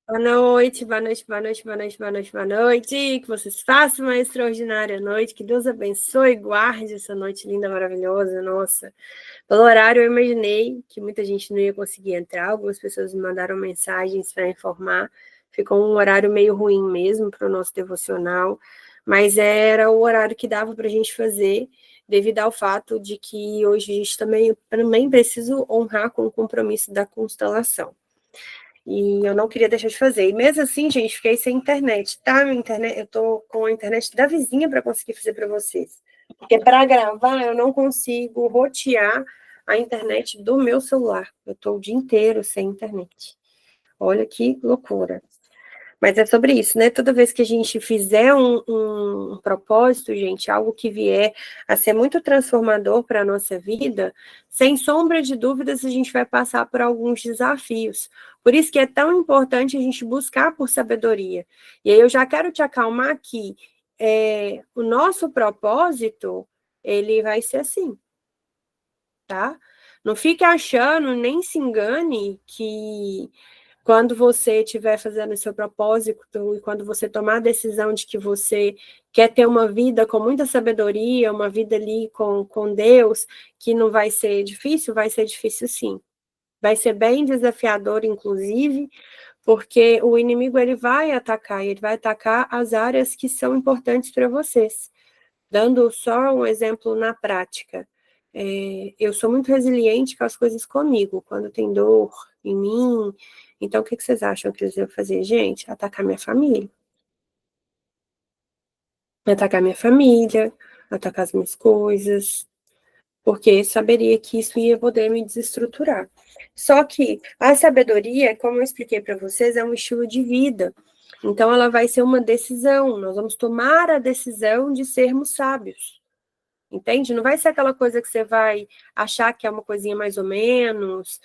Boa noite, boa noite, boa noite, boa noite, boa noite, boa noite. Que vocês façam uma extraordinária noite. Que Deus abençoe e guarde essa noite linda, maravilhosa. Nossa, pelo horário eu imaginei que muita gente não ia conseguir entrar. Algumas pessoas me mandaram mensagens para informar. Ficou um horário meio ruim mesmo para o nosso devocional, mas era o horário que dava para a gente fazer, devido ao fato de que hoje a gente também precisa honrar com o compromisso da constelação. E eu não queria deixar de fazer. E mesmo assim, gente, fiquei sem internet, tá? Minha internet, eu tô com a internet da vizinha para conseguir fazer para vocês. Porque para gravar eu não consigo rotear a internet do meu celular. Eu tô o dia inteiro sem internet. Olha que loucura. Mas é sobre isso, né? Toda vez que a gente fizer um propósito, gente, algo que vier a ser muito transformador para a nossa vida, sem sombra de dúvidas, a gente vai passar por alguns desafios. Por isso que é tão importante a gente buscar por sabedoria. E aí eu já quero te acalmar aqui. O nosso propósito, ele vai ser assim, tá? Não fique achando, nem se engane que quando você estiver fazendo o seu propósito e quando você tomar a decisão de que você quer ter uma vida com muita sabedoria, uma vida ali com Deus, que não vai ser difícil sim. Vai ser bem desafiador, inclusive, porque o inimigo ele vai atacar as áreas que são importantes para vocês. Dando só um exemplo na prática, eu sou muito resiliente com as coisas comigo, quando tem dor em mim. Então, o que vocês acham que eles iam fazer? Gente, atacar minha família. Atacar minha família, atacar as minhas coisas, porque saberia que isso ia poder me desestruturar. Só que a sabedoria, como eu expliquei para vocês, é um estilo de vida. Então, ela vai ser uma decisão. Nós vamos tomar a decisão de sermos sábios. Entende? Não vai ser aquela coisa que você vai achar que é uma coisinha mais ou menos,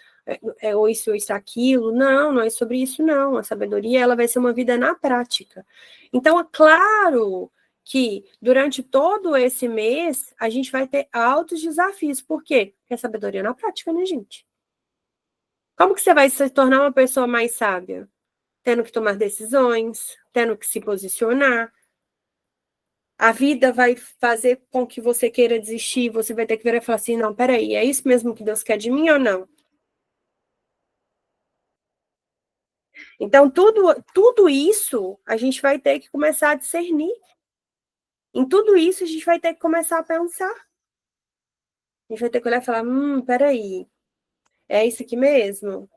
ou isso ou isso aquilo. Não, não é sobre isso, não. A sabedoria, ela vai ser uma vida na prática. Então, é claro que durante todo esse mês, a gente vai ter altos desafios. Por quê? Porque a sabedoria é na prática, né, gente? Como que você vai se tornar uma pessoa mais sábia? Tendo que tomar decisões, tendo que se posicionar. A vida vai fazer com que você queira desistir, você vai ter que virar e falar assim, não, peraí, é isso mesmo que Deus quer de mim ou não? Então, tudo isso a gente vai ter que começar a discernir. Em tudo isso a gente vai ter que começar a pensar. A gente vai ter que olhar e falar, peraí, é isso aqui mesmo?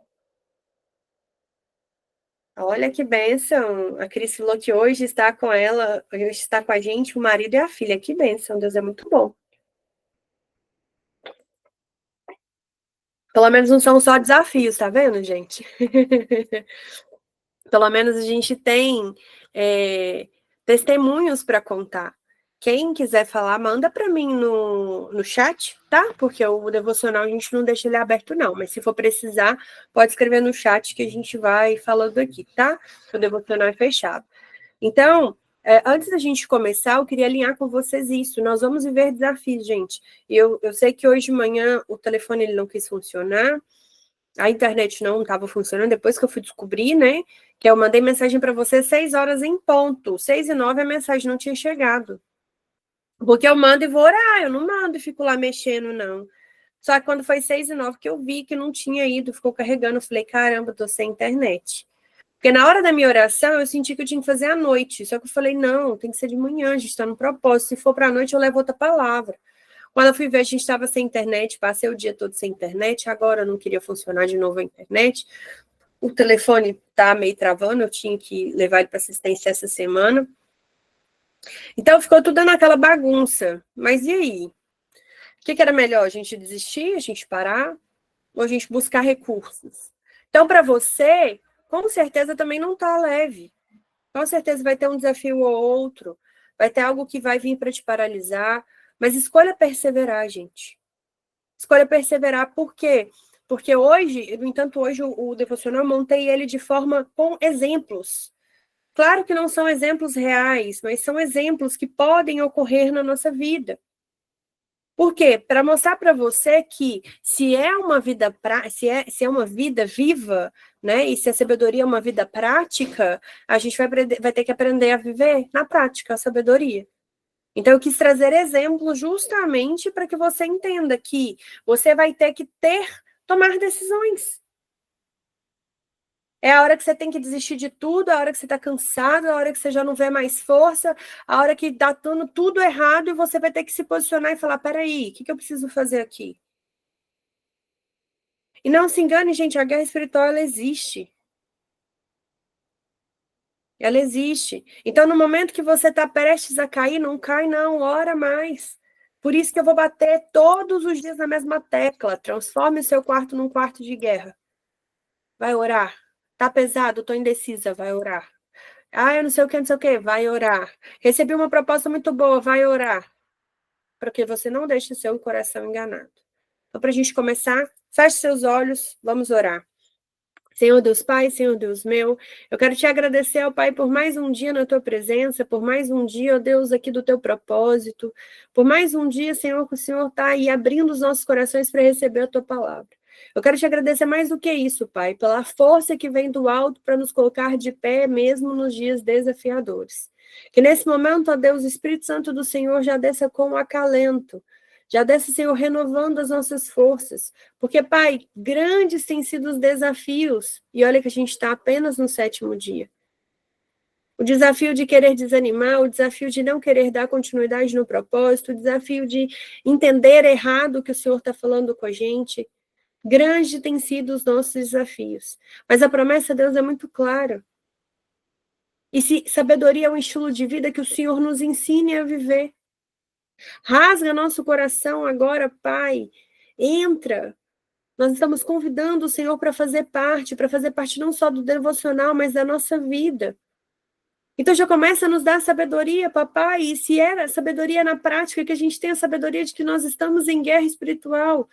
Olha que bênção. A Cris falou que hoje está com ela, hoje está com a gente o marido e a filha. Que bênção, Deus é muito bom. Pelo menos não são só desafios, tá vendo, gente? Pelo menos a gente tem testemunhos para contar. Quem quiser falar, manda para mim no chat, tá? Porque o devocional a gente não deixa ele aberto, não. Mas se for precisar, pode escrever no chat que a gente vai falando aqui, tá? O devocional é fechado. Então, antes da gente começar, eu queria alinhar com vocês isso. Nós vamos viver desafios, gente. Eu sei que hoje de manhã o telefone ele não quis funcionar, a internet não estava funcionando, depois que eu fui descobrir, né, que eu mandei mensagem para você 6 horas em ponto, 6h09 a mensagem não tinha chegado, porque eu mando e vou orar, eu não mando e fico lá mexendo, não. Só que quando foi 6h09 que eu vi que não tinha ido, ficou carregando, eu falei, caramba, tô sem internet. Porque na hora da minha oração, eu senti que eu tinha que fazer à noite, só que eu falei, não, tem que ser de manhã, a gente está no propósito, se for para a noite eu levo outra palavra. Quando eu fui ver, a gente estava sem internet, passei o dia todo sem internet, agora não queria funcionar de novo a internet. O telefone tá meio travando, eu tinha que levar ele para assistência essa semana. Então ficou tudo naquela bagunça. Mas e aí? O que era melhor? A gente desistir, a gente parar? Ou a gente buscar recursos? Então, para você, com certeza também não tá leve. Com certeza vai ter um desafio ou outro, vai ter algo que vai vir para te paralisar, mas escolha perseverar, gente. Escolha perseverar, por quê? Porque hoje, no entanto, hoje o devocional eu montei ele de forma com exemplos. Claro que não são exemplos reais, mas são exemplos que podem ocorrer na nossa vida. Por quê? Para mostrar para você que se é uma vida se é uma vida viva, né? E se a sabedoria é uma vida prática, a gente vai ter que aprender a viver na prática a sabedoria. Então, eu quis trazer exemplos justamente para que você entenda que você vai ter que tomar decisões. É a hora que você tem que desistir de tudo, a hora que você está cansado, a hora que você já não vê mais força, a hora que está dando tudo errado e você vai ter que se posicionar e falar: peraí, o que eu preciso fazer aqui? E não se engane, gente, a guerra espiritual, ela existe. Ela existe. Então, no momento que você está prestes a cair, não cai, não, ora mais. Por isso que eu vou bater todos os dias na mesma tecla. Transforme o seu quarto num quarto de guerra. Vai orar. Tá pesado, tô indecisa, vai orar. Ah, eu não sei o que, não sei o que, vai orar. Recebi uma proposta muito boa, vai orar. Para que você não deixe o seu coração enganado. Então, para a gente começar, feche seus olhos, vamos orar. Senhor Deus Pai, Senhor Deus meu, eu quero te agradecer, ó Pai, por mais um dia na tua presença, por mais um dia, ó Deus, aqui do teu propósito, por mais um dia, Senhor, que o Senhor está aí abrindo os nossos corações para receber a tua palavra. Eu quero te agradecer mais do que isso, Pai, pela força que vem do alto para nos colocar de pé mesmo nos dias desafiadores. Que nesse momento, ó Deus, o Espírito Santo do Senhor já desça com acalento, já desce, Senhor, renovando as nossas forças. Porque, Pai, grandes têm sido os desafios. E olha que a gente está apenas no 7º dia. O desafio de querer desanimar, o desafio de não querer dar continuidade no propósito, o desafio de entender errado o que o Senhor está falando com a gente. Grandes têm sido os nossos desafios. Mas a promessa de Deus é muito clara. E se sabedoria é um estilo de vida que o Senhor nos ensine a viver. Rasga nosso coração agora, Pai. Entra. Nós estamos convidando o Senhor para fazer parte não só do devocional, mas da nossa vida. Então já começa a nos dar sabedoria, papai, e se é sabedoria na prática, que a gente tenha a sabedoria de que nós estamos em guerra espiritual,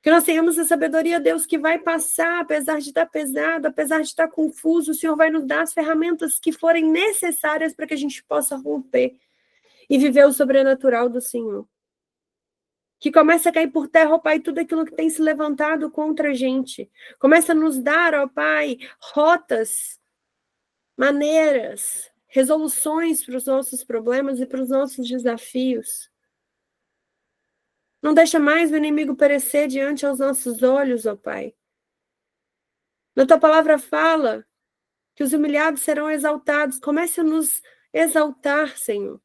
que nós tenhamos a sabedoria, Deus, que vai passar, apesar de estar pesado, apesar de estar confuso, o Senhor vai nos dar as ferramentas que forem necessárias para que a gente possa romper e viver o sobrenatural do Senhor. Que começa a cair por terra, ó Pai, tudo aquilo que tem se levantado contra a gente. Começa a nos dar, ó Pai, rotas, maneiras, resoluções para os nossos problemas e para os nossos desafios. Não deixa mais o inimigo perecer diante aos nossos olhos, ó Pai. Na tua palavra fala que os humilhados serão exaltados. Comece a nos exaltar, Senhor.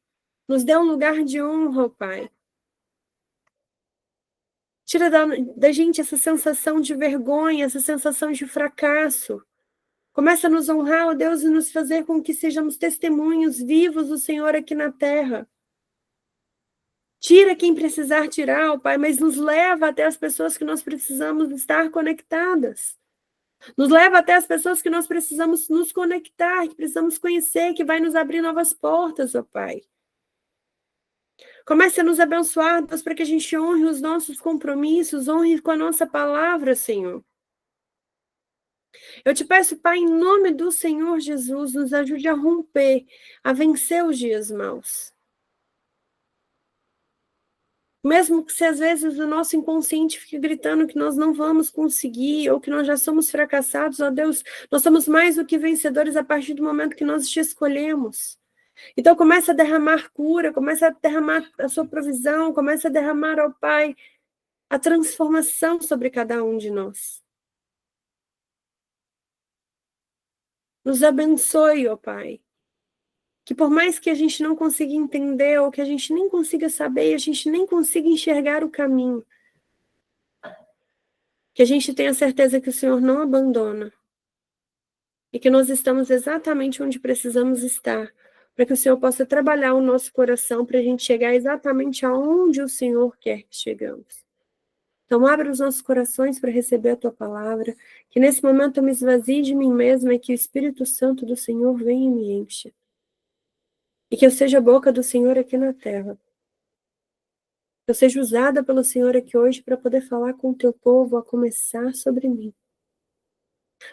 Nos dê um lugar de honra, ó Pai. Tira da gente essa sensação de vergonha, essa sensação de fracasso. Começa a nos honrar, ó Deus, e nos fazer com que sejamos testemunhos vivos do Senhor aqui na terra. Tira quem precisar tirar, ó Pai, mas nos leva até as pessoas que nós precisamos estar conectadas. Nos leva até as pessoas que nós precisamos nos conectar, que precisamos conhecer, que vai nos abrir novas portas, ó Pai. Comece a nos abençoar, Deus, para que a gente honre os nossos compromissos, honre com a nossa palavra, Senhor. Eu te peço, Pai, em nome do Senhor Jesus, nos ajude a romper, a vencer os dias maus. Mesmo que se às vezes o nosso inconsciente fique gritando que nós não vamos conseguir, ou que nós já somos fracassados, ó Deus, nós somos mais do que vencedores a partir do momento que nós te escolhemos. Então começa a derramar cura, começa a derramar a sua provisão, começa a derramar, ó Pai, a transformação sobre cada um de nós. Nos abençoe, ó Pai. Que por mais que a gente não consiga entender, ou que a gente nem consiga saber, a gente nem consiga enxergar o caminho, que a gente tenha certeza que o Senhor não abandona e que nós estamos exatamente onde precisamos estar, para que o Senhor possa trabalhar o nosso coração para a gente chegar exatamente aonde o Senhor quer que chegamos. Então, abra os nossos corações para receber a Tua palavra, que nesse momento eu me esvazie de mim mesma e que o Espírito Santo do Senhor venha e me encha. E que eu seja a boca do Senhor aqui na terra. Que eu seja usada pelo Senhor aqui hoje para poder falar com o Teu povo, a começar sobre mim.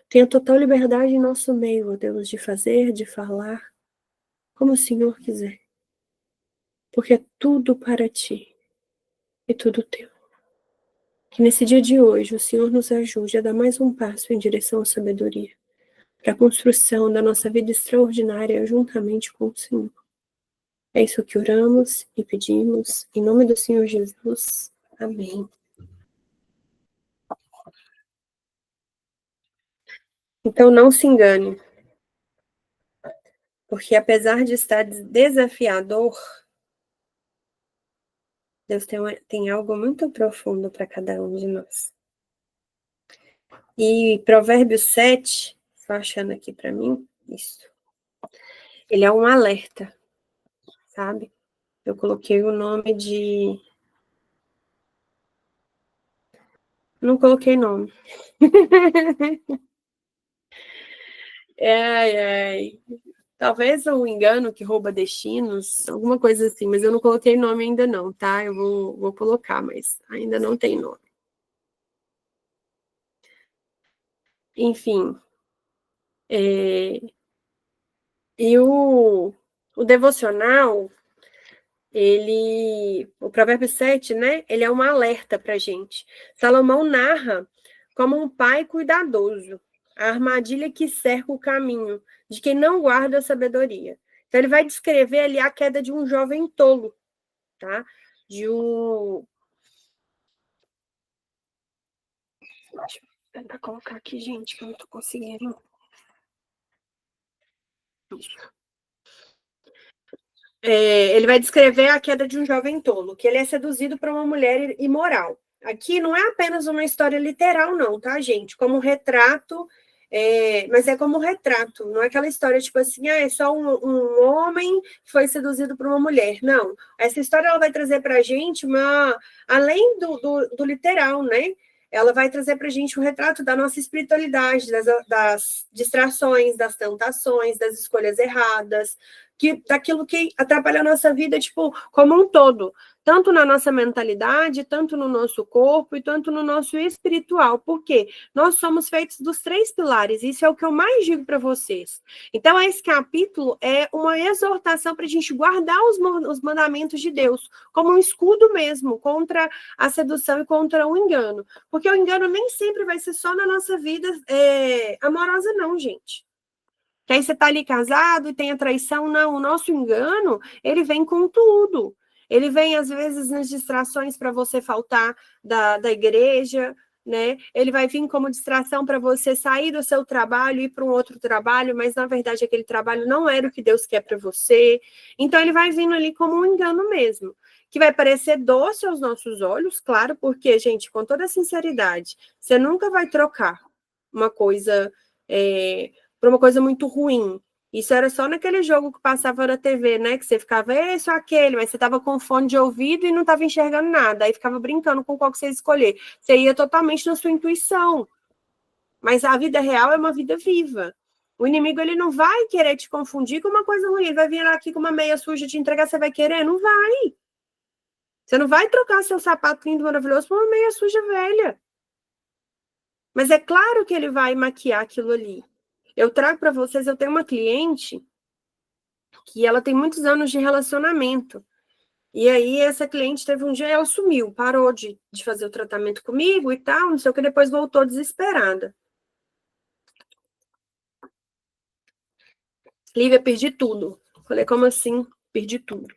Tenha total liberdade em nosso meio, ó Deus, de fazer, de falar, como o Senhor quiser. Porque é tudo para Ti. e tudo teu. Que nesse dia de hoje o Senhor nos ajude a dar mais um passo em direção à sabedoria, para a construção da nossa vida extraordinária juntamente com o Senhor. É isso que oramos e pedimos, em nome do Senhor Jesus. Amém. Então não se engane, porque apesar de estar desafiador, Deus tem algo muito profundo para cada um de nós. E Provérbios 7, estou achando aqui para mim, isso. Ele é um alerta, sabe? Eu coloquei o nome de... Não coloquei nome. Ai, ai. Talvez o engano que rouba destinos, alguma coisa assim, mas eu não coloquei nome ainda não, tá? Eu vou colocar, mas ainda não tem nome. Enfim, e o devocional, o Provérbio 7, né? Ele é um alerta pra gente. Salomão narra como um pai cuidadoso, a armadilha que cerca o caminho de quem não guarda a sabedoria. Então ele vai descrever ali a queda de um jovem tolo, tá? De um... Deixa eu tentar colocar aqui, gente, que eu não tô conseguindo. Ele vai descrever a queda de um jovem tolo, que ele é seduzido por uma mulher imoral. Aqui não é apenas uma história literal, não, tá, gente? Como um retrato, mas é como um retrato, não é aquela história tipo assim, é só um homem que foi seduzido por uma mulher. Não, essa história ela vai trazer para a gente além do literal, né? Ela vai trazer para a gente um retrato da nossa espiritualidade, das distrações, das tentações, das escolhas erradas, daquilo que atrapalha a nossa vida, tipo, como um todo. Tanto na nossa mentalidade, tanto no nosso corpo e tanto no nosso espiritual. Por quê? Nós somos feitos dos três pilares. Isso é o que eu mais digo para vocês. Então, esse capítulo é uma exortação para a gente guardar os mandamentos de Deus, como um escudo mesmo, contra a sedução e contra o engano. Porque o engano nem sempre vai ser só na nossa vida amorosa, não, gente. Que aí você está ali casado e tem a traição. Não, o nosso engano, ele vem com tudo. Ele vem, às vezes, nas distrações para você faltar da igreja, né? Ele vai vir como distração para você sair do seu trabalho e ir para um outro trabalho, mas, na verdade, aquele trabalho não era o que Deus quer para você. Então, ele vai vindo ali como um engano mesmo. Que vai parecer doce aos nossos olhos, claro, porque, gente, com toda sinceridade, você nunca vai trocar uma coisa... por uma coisa muito ruim. Isso era só naquele jogo que passava na TV, né? Que você ficava, esse ou aquele, mas você tava com fone de ouvido e não tava enxergando nada. Aí ficava brincando com qual que você escolher. Você ia totalmente na sua intuição. Mas a vida real é uma vida viva. O inimigo, ele não vai querer te confundir com uma coisa ruim. Ele vai vir aqui com uma meia suja te entregar, você vai querer? Não vai. Você não vai trocar seu sapato lindo, maravilhoso por uma meia suja velha. Mas é claro que ele vai maquiar aquilo ali. Eu trago para vocês, eu tenho uma cliente que ela tem muitos anos de relacionamento. E aí, essa cliente teve um dia, ela sumiu, parou de fazer o tratamento comigo e tal, não sei o que, depois voltou desesperada. Lívia, perdi tudo. Falei, como assim? Perdi tudo.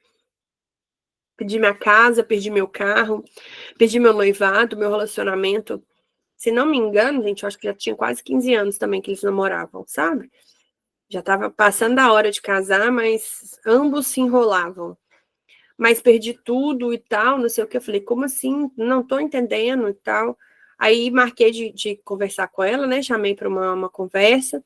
Perdi minha casa, perdi meu carro, perdi meu noivado, meu relacionamento. Se não me engano, gente, eu acho que já tinha quase 15 anos também que eles namoravam, sabe? Já estava passando a hora de casar, mas ambos se enrolavam. Mas perdi tudo e tal, não sei o que. Eu falei, como assim? Não tô entendendo e tal. Aí marquei de conversar com ela, né? Chamei para uma conversa.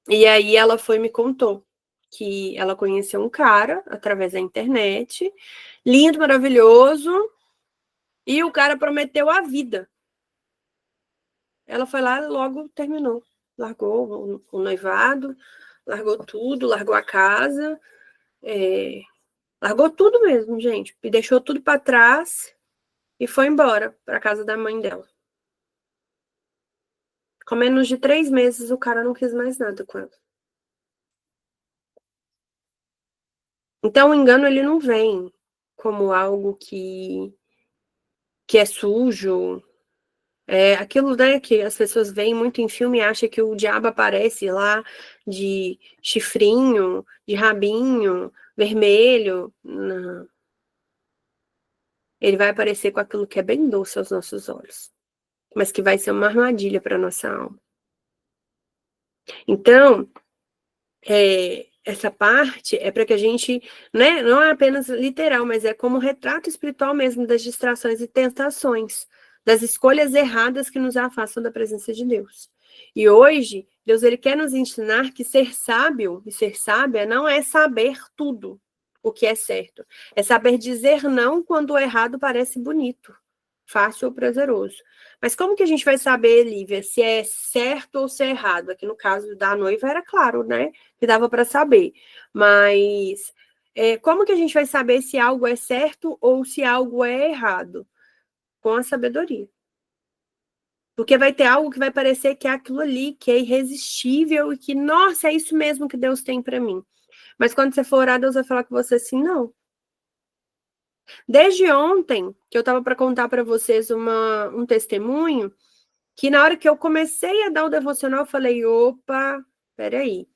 E aí ela foi e me contou que ela conheceu um cara através da internet, lindo, maravilhoso, e o cara prometeu a vida. Ela foi lá e logo terminou. Largou o noivado, largou tudo, largou a casa, largou tudo mesmo, gente. E deixou tudo para trás e foi embora para casa da mãe dela. Com menos de 3 meses, o cara não quis mais nada com ela. Então, o engano, ele não vem como algo que que é sujo. É aquilo, né, que as pessoas veem muito em filme e acham que o diabo aparece lá de chifrinho, de rabinho, vermelho. Não. Ele vai aparecer com aquilo que é bem doce aos nossos olhos, mas que vai ser uma armadilha para nossa alma. Então, essa parte é para que a gente, né, não é apenas literal, mas é como retrato espiritual mesmo das distrações e tentações, das escolhas erradas que nos afastam da presença de Deus. E hoje, Deus ele quer nos ensinar que ser sábio e ser sábia não é saber tudo o que é certo, é saber dizer não quando o errado parece bonito, fácil ou prazeroso. Mas como que a gente vai saber, Lívia, se é certo ou se é errado? Aqui no caso da noiva era claro, né? Que dava para saber. Mas como que a gente vai saber se algo é certo ou se algo é errado? Com a sabedoria. Porque vai ter algo que vai parecer que é aquilo ali, que é irresistível e que, nossa, é isso mesmo que Deus tem para mim. Mas quando você for orar, Deus vai falar com você assim, não. Desde ontem, que eu estava para contar para vocês um testemunho, que na hora que eu comecei a dar o devocional, eu falei, opa, peraí.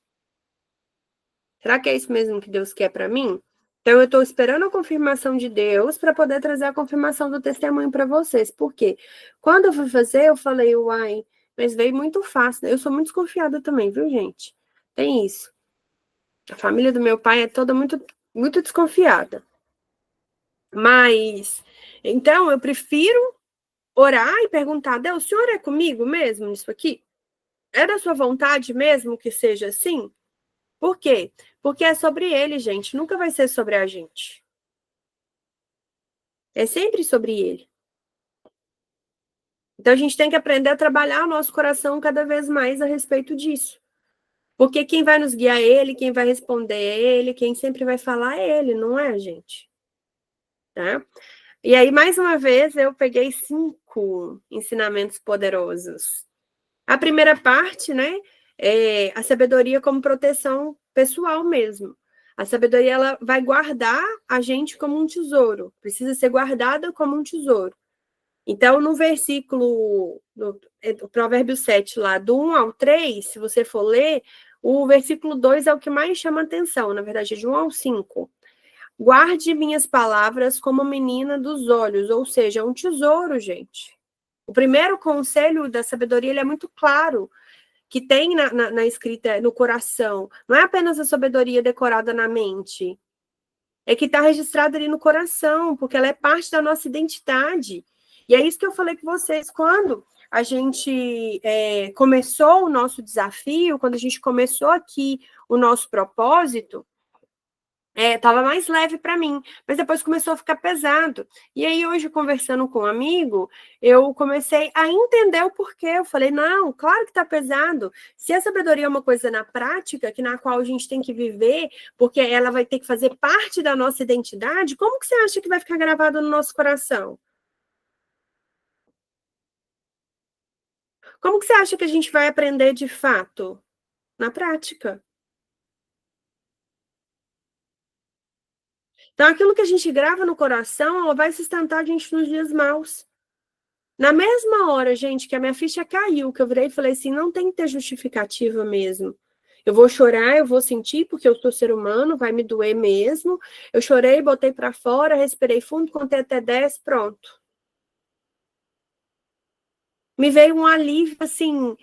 Será que é isso mesmo que Deus quer para mim? Então, eu estou esperando a confirmação de Deus para poder trazer a confirmação do testemunho para vocês. Por quê? Quando eu fui fazer, eu falei, uai, mas veio muito fácil. Eu sou muito desconfiada também, viu, gente? Tem isso. A família do meu pai é toda muito, muito desconfiada. Mas, então, eu prefiro orar e perguntar, Deus, o senhor é comigo mesmo nisso aqui? É da sua vontade mesmo que seja assim? Por quê? Porque é sobre ele, gente. Nunca vai ser sobre a gente. É sempre sobre ele. Então a gente tem que aprender a trabalhar o nosso coração cada vez mais a respeito disso. Porque quem vai nos guiar é ele, quem vai responder é ele, quem sempre vai falar é ele, não é a gente. Tá? E aí, mais uma vez, eu peguei 5 ensinamentos poderosos. A primeira parte, né, é a sabedoria como proteção pessoal mesmo. A sabedoria ela vai guardar a gente como um tesouro, precisa ser guardada como um tesouro. Então, no versículo do Provérbio 7, lá do 1 ao 3, se você for ler, o versículo 2 é o que mais chama atenção, na verdade, é de 1 ao 5. Guarde minhas palavras como menina dos olhos, ou seja, um tesouro, gente. O primeiro conselho da sabedoria ele é muito claro, que tem na escrita, no coração. Não é apenas a sabedoria decorada na mente, é que está registrada ali no coração, porque ela é parte da nossa identidade. E é isso que eu falei com vocês, quando a gente começou o nosso desafio, quando a gente começou aqui o nosso propósito, tava mais leve para mim, mas depois começou a ficar pesado. E aí, hoje, conversando com um amigo, eu comecei a entender o porquê. Eu falei, não, claro que tá pesado. Se a sabedoria é uma coisa na prática, que na qual a gente tem que viver, porque ela vai ter que fazer parte da nossa identidade, como que você acha que vai ficar gravado no nosso coração? Como que você acha que a gente vai aprender de fato? Na prática. Então, aquilo que a gente grava no coração, ela vai sustentar a gente nos dias maus. Na mesma hora, gente, que a minha ficha caiu, que eu virei e falei assim, não tem que ter justificativa mesmo. Eu vou chorar, eu vou sentir, porque eu sou ser humano, vai me doer mesmo. Eu chorei, botei para fora, respirei fundo, contei até 10, pronto. Me veio um alívio, assim,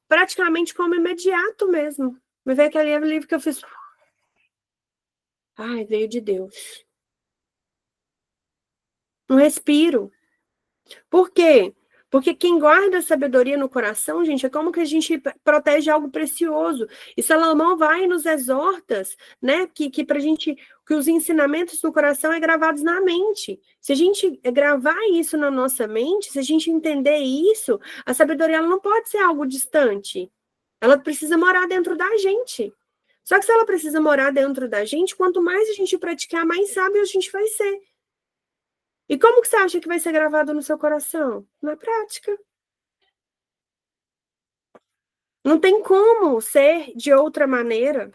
praticamente como imediato mesmo. Me veio aquele alívio que eu fiz. Ai, veio de Deus. Um respiro. Por quê? Porque quem guarda a sabedoria no coração, gente, é como que a gente protege algo precioso. E Salomão vai e nos exorta, né, que pra gente, que os ensinamentos no coração é gravados na mente. Se a gente gravar isso na nossa mente, se a gente entender isso, a sabedoria ela não pode ser algo distante. Ela precisa morar dentro da gente. Só que se ela precisa morar dentro da gente, quanto mais a gente praticar, mais sábio a gente vai ser. E como que você acha que vai ser gravado no seu coração? Na prática. Não tem como ser de outra maneira.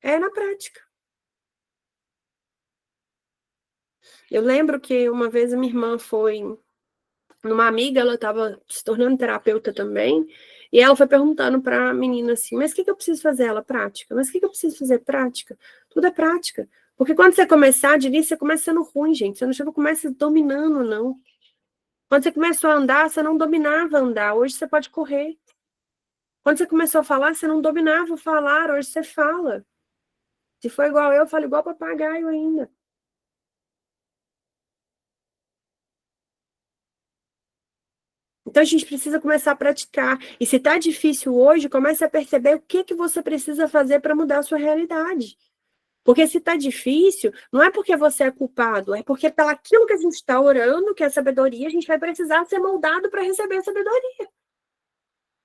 É na prática. Eu lembro que uma vez a minha irmã foi numa amiga, ela estava se tornando terapeuta também, e ela foi perguntando para a menina assim, mas o que eu preciso fazer? Ela, prática. Mas o que eu preciso fazer? Prática. Tudo é prática. Porque quando você começar, de início, você começa sendo ruim, gente. Você não começa dominando, não. Quando você começou a andar, você não dominava andar. Hoje você pode correr. Quando você começou a falar, você não dominava falar. Hoje você fala. Se for igual eu falo igual papagaio ainda. Então a gente precisa começar a praticar. E se está difícil hoje, comece a perceber o que você precisa fazer para mudar a sua realidade. Porque se está difícil, não é porque você é culpado, é porque pelo aquilo que a gente está orando, que é a sabedoria, a gente vai precisar ser moldado para receber a sabedoria.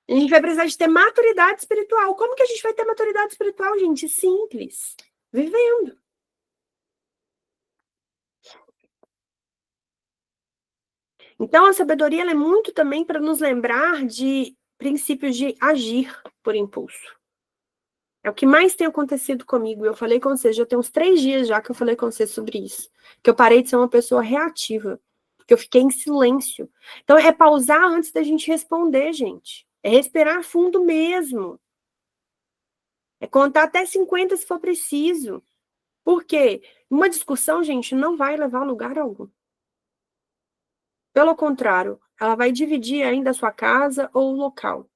A gente vai precisar de ter maturidade espiritual. Como que a gente vai ter maturidade espiritual, gente? Simples. Vivendo. Então, a sabedoria é muito também para nos lembrar de princípios de agir por impulso. É o que mais tem acontecido comigo. Eu falei com vocês, já tem uns 3 dias já que eu falei com vocês sobre isso. Que eu parei de ser uma pessoa reativa. Que eu fiquei em silêncio. Então, é pausar antes da gente responder, gente. É respirar fundo mesmo. É contar até 50 se for preciso. Por quê? Uma discussão, gente, não vai levar a lugar algum. Pelo contrário, ela vai dividir ainda a sua casa ou o local.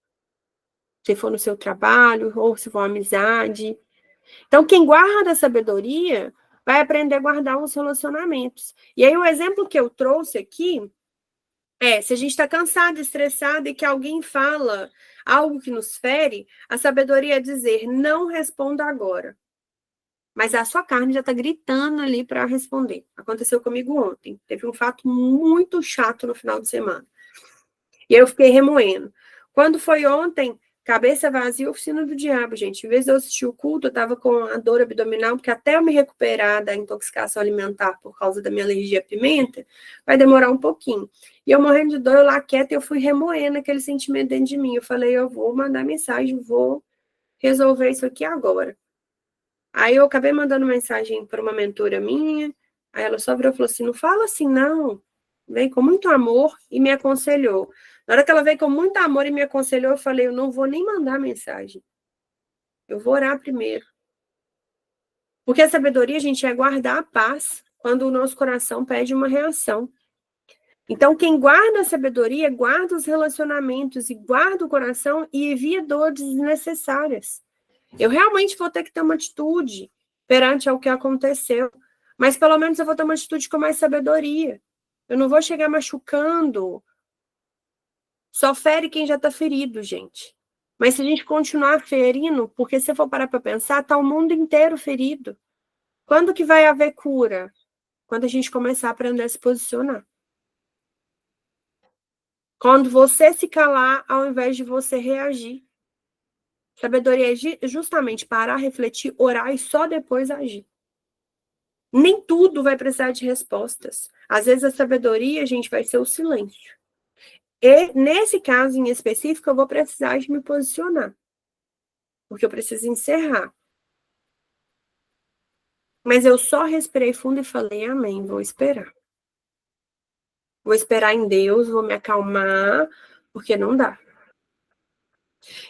Se for no seu trabalho, ou se for uma amizade. Então, quem guarda a sabedoria vai aprender a guardar os relacionamentos. E aí, o exemplo que eu trouxe aqui é, se a gente está cansado, estressado e que alguém fala algo que nos fere, a sabedoria é dizer, não responda agora. Mas a sua carne já está gritando ali para responder. Aconteceu comigo ontem. Teve um fato muito chato no final de semana. E eu fiquei remoendo. Quando foi ontem, cabeça vazia, oficina do diabo, gente. Em vez de eu assistir o culto, eu estava com a dor abdominal, porque até eu me recuperar da intoxicação alimentar por causa da minha alergia à pimenta, vai demorar um pouquinho. E eu morrendo de dor, eu lá quieta, eu fui remoendo aquele sentimento dentro de mim. Eu falei, eu vou mandar mensagem, vou resolver isso aqui agora. Aí eu acabei mandando mensagem para uma mentora minha, aí ela só virou e falou assim, não fala assim não, vem com muito amor e me aconselhou. Na hora que ela veio com muito amor e me aconselhou, eu falei, eu não vou nem mandar mensagem, eu vou orar primeiro. Porque a sabedoria, gente, é guardar a paz quando o nosso coração pede uma reação. Então, quem guarda a sabedoria, guarda os relacionamentos e guarda o coração e evita dores desnecessárias. Eu realmente vou ter que ter uma atitude perante ao que aconteceu, mas pelo menos eu vou ter uma atitude com mais sabedoria. Eu não vou chegar machucando. Só fere quem já está ferido, gente. Mas se a gente continuar ferindo, porque se for parar para pensar, tá o mundo inteiro ferido. Quando que vai haver cura? Quando a gente começar a aprender a se posicionar. Quando você se calar, ao invés de você reagir. Sabedoria é justamente parar, refletir, orar e só depois agir. Nem tudo vai precisar de respostas. Às vezes a sabedoria, gente, vai ser o silêncio. E nesse caso em específico, eu vou precisar de me posicionar. Porque eu preciso encerrar. Mas eu só respirei fundo e falei, amém, vou esperar. Vou esperar em Deus, vou me acalmar, porque não dá.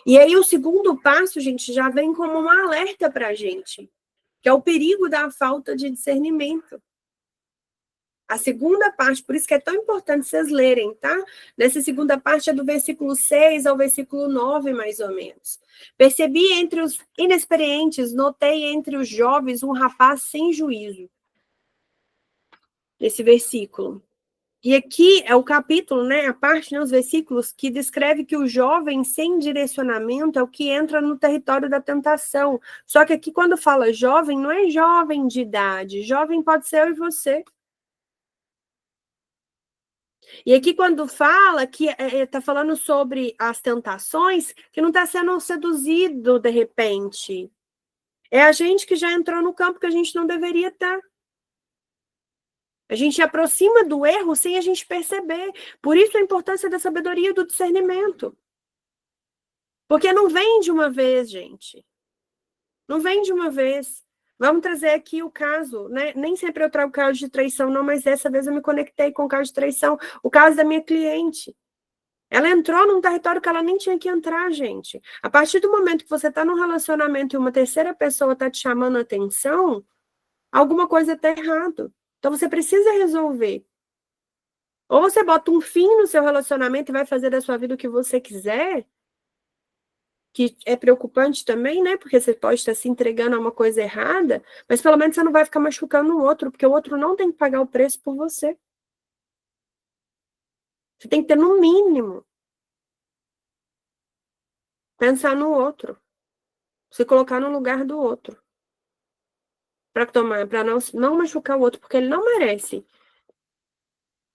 E aí o segundo passo, gente, já vem como um alerta para a gente, que é o perigo da falta de discernimento. A segunda parte, por isso que é tão importante vocês lerem, tá? Nessa segunda parte é do versículo 6 ao versículo 9, mais ou menos. Percebi entre os inexperientes, notei entre os jovens um rapaz sem juízo. Esse versículo. E aqui é o capítulo, né, a parte, né, os versículos que descreve que o jovem sem direcionamento é o que entra no território da tentação. Só que aqui quando fala jovem, não é jovem de idade, jovem pode ser eu e você. E aqui quando fala que está falando sobre as tentações, que não está sendo seduzido de repente. É a gente que já entrou no campo que a gente não deveria estar. A gente aproxima do erro sem a gente perceber. Por isso a importância da sabedoria e do discernimento. Porque não vem de uma vez, gente. Não vem de uma vez. Vamos trazer aqui o caso, né? Nem sempre eu trago caso de traição, não, mas dessa vez eu me conectei com o caso de traição. O caso da minha cliente. Ela entrou num território que ela nem tinha que entrar, gente. A partir do momento que você está num relacionamento e uma terceira pessoa está te chamando a atenção, alguma coisa está errado. Então você precisa resolver. Ou você bota um fim no seu relacionamento e vai fazer da sua vida o que você quiser, que é preocupante também, né? Porque você pode estar se entregando a uma coisa errada, mas pelo menos você não vai ficar machucando o outro, porque o outro não tem que pagar o preço por você. Você tem que ter, no mínimo, pensar no outro, se colocar no lugar do outro, para não machucar o outro, porque ele não merece.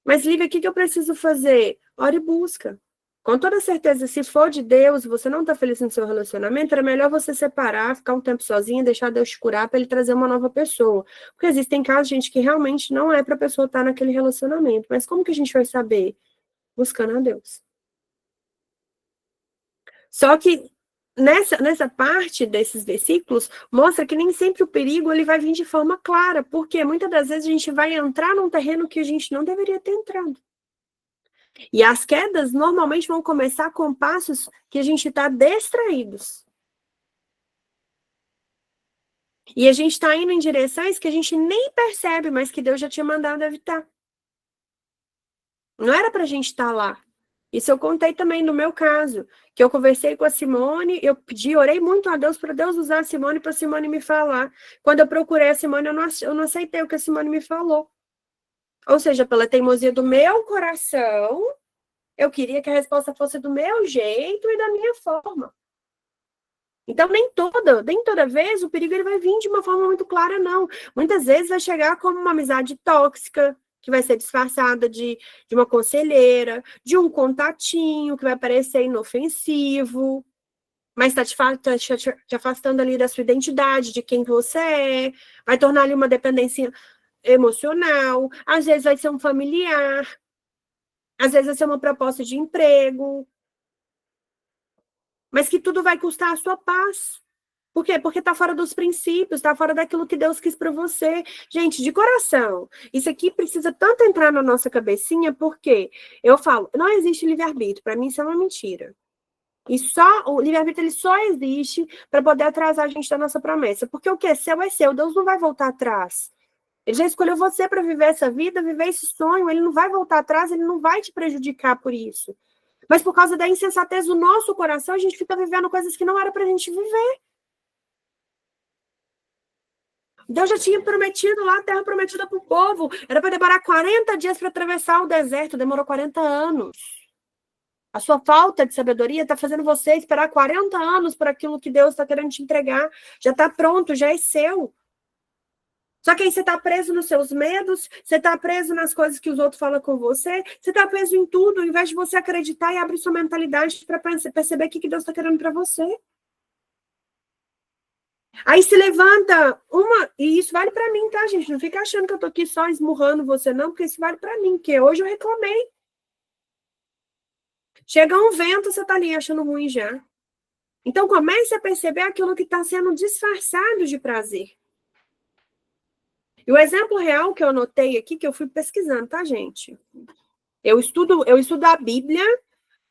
Mas, Lívia, o que eu preciso fazer? Ora e busca. Com toda certeza, se for de Deus, você não está feliz no seu relacionamento, era melhor você separar, ficar um tempo sozinha, deixar Deus te curar para ele trazer uma nova pessoa. Porque existem casos, gente, que realmente não é para a pessoa estar naquele relacionamento. Mas como que a gente vai saber? Buscando a Deus. Só que nessa parte desses versículos, mostra que nem sempre o perigo ele vai vir de forma clara, porque muitas das vezes a gente vai entrar num terreno que a gente não deveria ter entrado. E as quedas normalmente vão começar com passos que a gente está distraídos. E a gente está indo em direções que a gente nem percebe, mas que Deus já tinha mandado evitar. Não era para a gente estar lá. Isso eu contei também no meu caso, que eu conversei com a Simone, eu pedi, orei muito a Deus para Deus usar a Simone para a Simone me falar. Quando eu procurei a Simone, eu não aceitei o que a Simone me falou. Ou seja, pela teimosia do meu coração, eu queria que a resposta fosse do meu jeito e da minha forma. Então, nem toda vez o perigo ele vai vir de uma forma muito clara, não. Muitas vezes vai chegar como uma amizade tóxica, que vai ser disfarçada de uma conselheira, de um contatinho, que vai parecer inofensivo, mas está te afastando ali da sua identidade, de quem você é, vai tornar ali uma dependência emocional, às vezes vai ser um familiar, às vezes vai ser uma proposta de emprego, mas que tudo vai custar a sua paz. Por quê? Porque está fora dos princípios, está fora daquilo que Deus quis para você. Gente, de coração, isso aqui precisa tanto entrar na nossa cabecinha, porque eu falo, não existe livre-arbítrio, para mim isso é uma mentira. E só o livre-arbítrio ele só existe para poder atrasar a gente da nossa promessa, porque o que é seu, Deus não vai voltar atrás. Ele já escolheu você para viver essa vida, viver esse sonho, ele não vai voltar atrás, ele não vai te prejudicar por isso. Mas por causa da insensatez do nosso coração, a gente fica vivendo coisas que não era para a gente viver. Deus já tinha prometido lá a terra prometida para o povo. Era para demorar 40 dias para atravessar o deserto, demorou 40 anos. A sua falta de sabedoria está fazendo você esperar 40 anos por aquilo que Deus está querendo te entregar. Já está pronto, já é seu. Só que aí você está preso nos seus medos, você está preso nas coisas que os outros falam com você, você está preso em tudo, ao invés de você acreditar e abrir sua mentalidade para perceber o que Deus está querendo para você. Aí se levanta uma, e isso vale para mim, tá, gente? Não fica achando que eu tô aqui só esmurrando você, não, porque isso vale para mim, porque hoje eu reclamei. Chega um vento, você tá ali achando ruim já. Então comece a perceber aquilo que está sendo disfarçado de prazer. E o exemplo real que eu anotei aqui, que eu fui pesquisando, tá, gente? Eu estudo a Bíblia,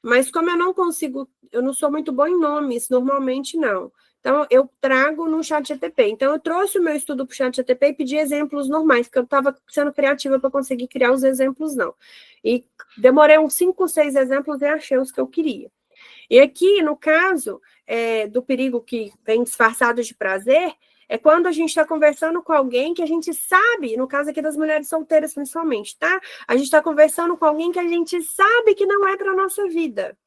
mas como eu não consigo, eu não sou muito boa em nomes, normalmente não. Então, eu trago no chat GTP. Então, eu trouxe o meu estudo para o chat GTP e pedi exemplos normais, porque eu estava sendo criativa para conseguir criar os exemplos, não. E demorei uns 5, 6 exemplos e achei os que eu queria. E aqui, no caso do perigo que vem disfarçado de prazer, é quando a gente está conversando com alguém que a gente sabe, no caso aqui das mulheres solteiras principalmente, tá? A gente está conversando com alguém que a gente sabe que não é para a nossa vida.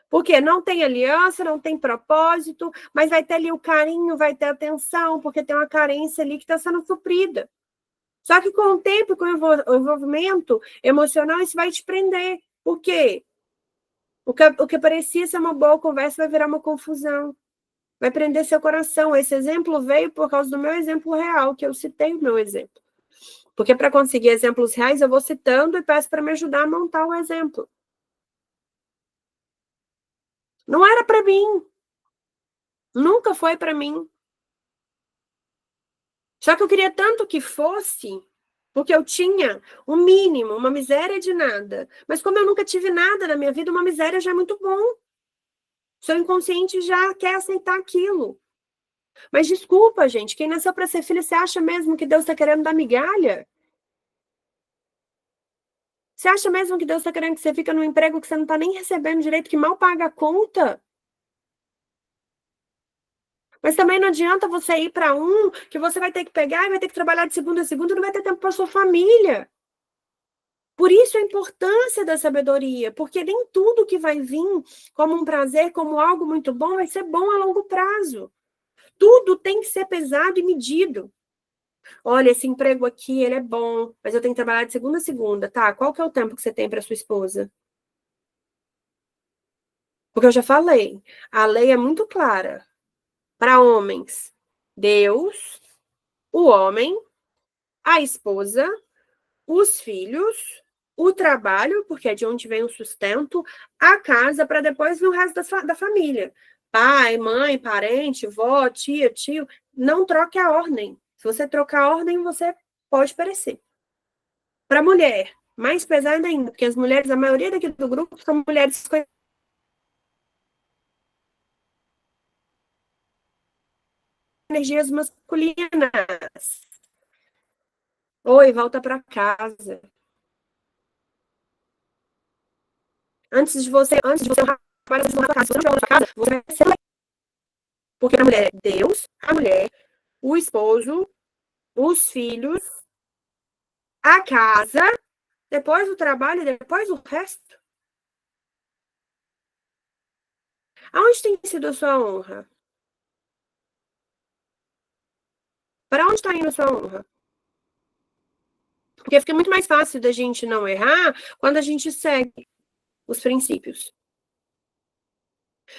Porque não tem aliança, não tem propósito, mas vai ter ali o carinho, vai ter atenção, porque tem uma carência ali que está sendo suprida. Só que com o tempo, com o envolvimento emocional, isso vai te prender. Por quê? O que parecia ser uma boa conversa vai virar uma confusão. Vai prender seu coração. Esse exemplo veio por causa do meu exemplo real, que eu citei o meu exemplo. Porque para conseguir exemplos reais, eu vou citando e peço para me ajudar a montar o exemplo. Não era para mim. Nunca foi para mim. Só que eu queria tanto que fosse, porque eu tinha o mínimo, uma miséria de nada. Mas como eu nunca tive nada na minha vida, uma miséria já é muito bom. Seu inconsciente já quer aceitar aquilo. Mas desculpa, gente, quem nasceu para ser filho, você acha mesmo que Deus está querendo dar migalha? Você acha mesmo que Deus está querendo que você fique num emprego que você não está nem recebendo direito, que mal paga a conta? Mas também não adianta você ir para um que você vai ter que pegar e vai ter que trabalhar de segunda a segunda e não vai ter tempo para sua família. Por isso a importância da sabedoria, porque nem tudo que vai vir como um prazer, como algo muito bom, vai ser bom a longo prazo. Tudo tem que ser pesado e medido. Olha, esse emprego aqui, ele é bom, mas eu tenho que trabalhar de segunda a segunda, tá? Qual que é o tempo que você tem para sua esposa? Porque eu já falei, a lei é muito clara. Para homens, Deus, o homem, a esposa, os filhos, o trabalho, porque é de onde vem o sustento, a casa, para depois vir o resto da família. Pai, mãe, parente, vó, tia, tio, não troque a ordem. Se você trocar a ordem, você pode perecer. Para a mulher, mais pesado ainda, porque as mulheres, a maioria daqui do grupo são mulheres com energias masculinas. Oi, volta para casa. Antes de você trabalhar na sua casa, se você não casa, você vai ser. Porque a mulher é Deus, a mulher, o esposo, os filhos, a casa, depois o trabalho e depois o resto. Aonde tem sido a sua honra? Para onde está indo a sua honra? Porque fica muito mais fácil da gente não errar quando a gente segue os princípios.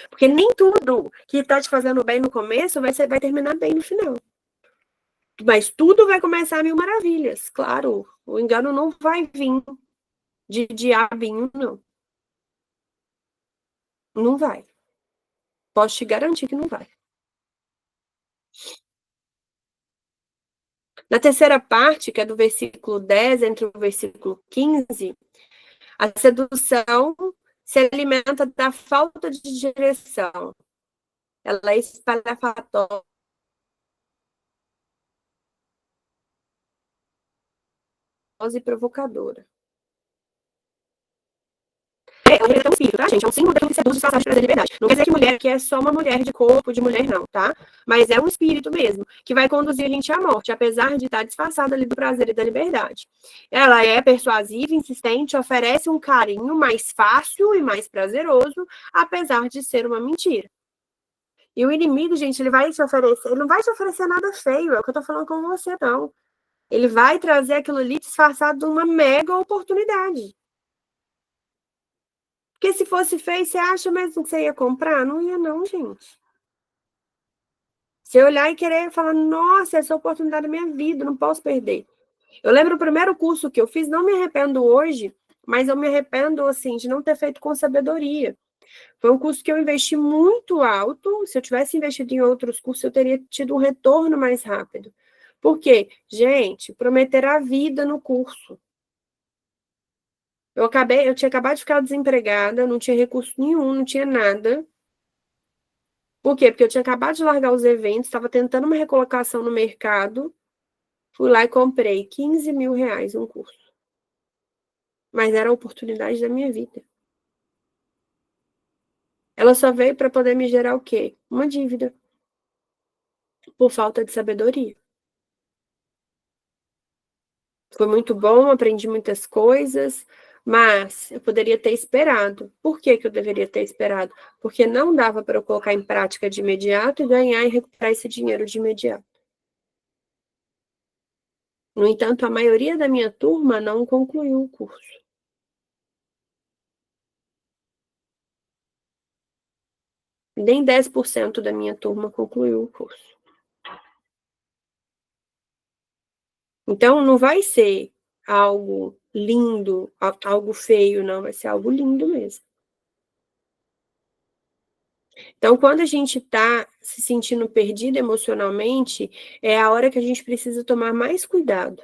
Porque nem tudo que está te fazendo bem no começo vai terminar bem no final. Mas tudo vai começar a mil maravilhas. Claro, o engano não vai vir de diabinho, não. Não vai. Posso te garantir que não vai. Na terceira parte, que é do versículo 10, entre o versículo 15, a sedução se alimenta da falta de direção. Ela é espalhafatória e provocadora. É um espírito, tá, gente? É um símbolo daquilo que seduz os passagens para a liberdade. Não quer dizer que mulher que é só uma mulher de corpo, de mulher, não, tá? Mas é um espírito mesmo, que vai conduzir a gente à morte, apesar de estar disfarçada ali do prazer e da liberdade. Ela é persuasiva, insistente, oferece um carinho mais fácil e mais prazeroso, apesar de ser uma mentira. E o inimigo, gente, ele vai te oferecer, ele não vai te oferecer nada feio, é o que eu tô falando com você, não. Ele vai trazer aquilo ali disfarçado de uma mega oportunidade. Porque se fosse feio, você acha mesmo que você ia comprar? Não ia, não, gente. Você olhar e querer falar, nossa, essa é a oportunidade da minha vida, não posso perder. Eu lembro o primeiro curso que eu fiz, não me arrependo hoje, mas eu me arrependo, assim, de não ter feito com sabedoria. Foi um curso que eu investi muito alto. Se eu tivesse investido em outros cursos, eu teria tido um retorno mais rápido. Por quê? Gente, prometer a vida no curso. Eu tinha acabado de ficar desempregada, não tinha recurso nenhum, não tinha nada. Por quê? Porque eu tinha acabado de largar os eventos, estava tentando uma recolocação no mercado, fui lá e comprei R$ 15.000 um curso. Mas era a oportunidade da minha vida. Ela só veio para poder me gerar o quê? Uma dívida, por falta de sabedoria. Foi muito bom, aprendi muitas coisas, mas eu poderia ter esperado. Por que que eu deveria ter esperado? Porque não dava para eu colocar em prática de imediato e ganhar e recuperar esse dinheiro de imediato. No entanto, a maioria da minha turma não concluiu o curso. Nem 10% da minha turma concluiu o curso. Então, não vai ser algo lindo, algo feio, não. Vai ser algo lindo mesmo. Então, quando a gente está se sentindo perdido emocionalmente, é a hora que a gente precisa tomar mais cuidado.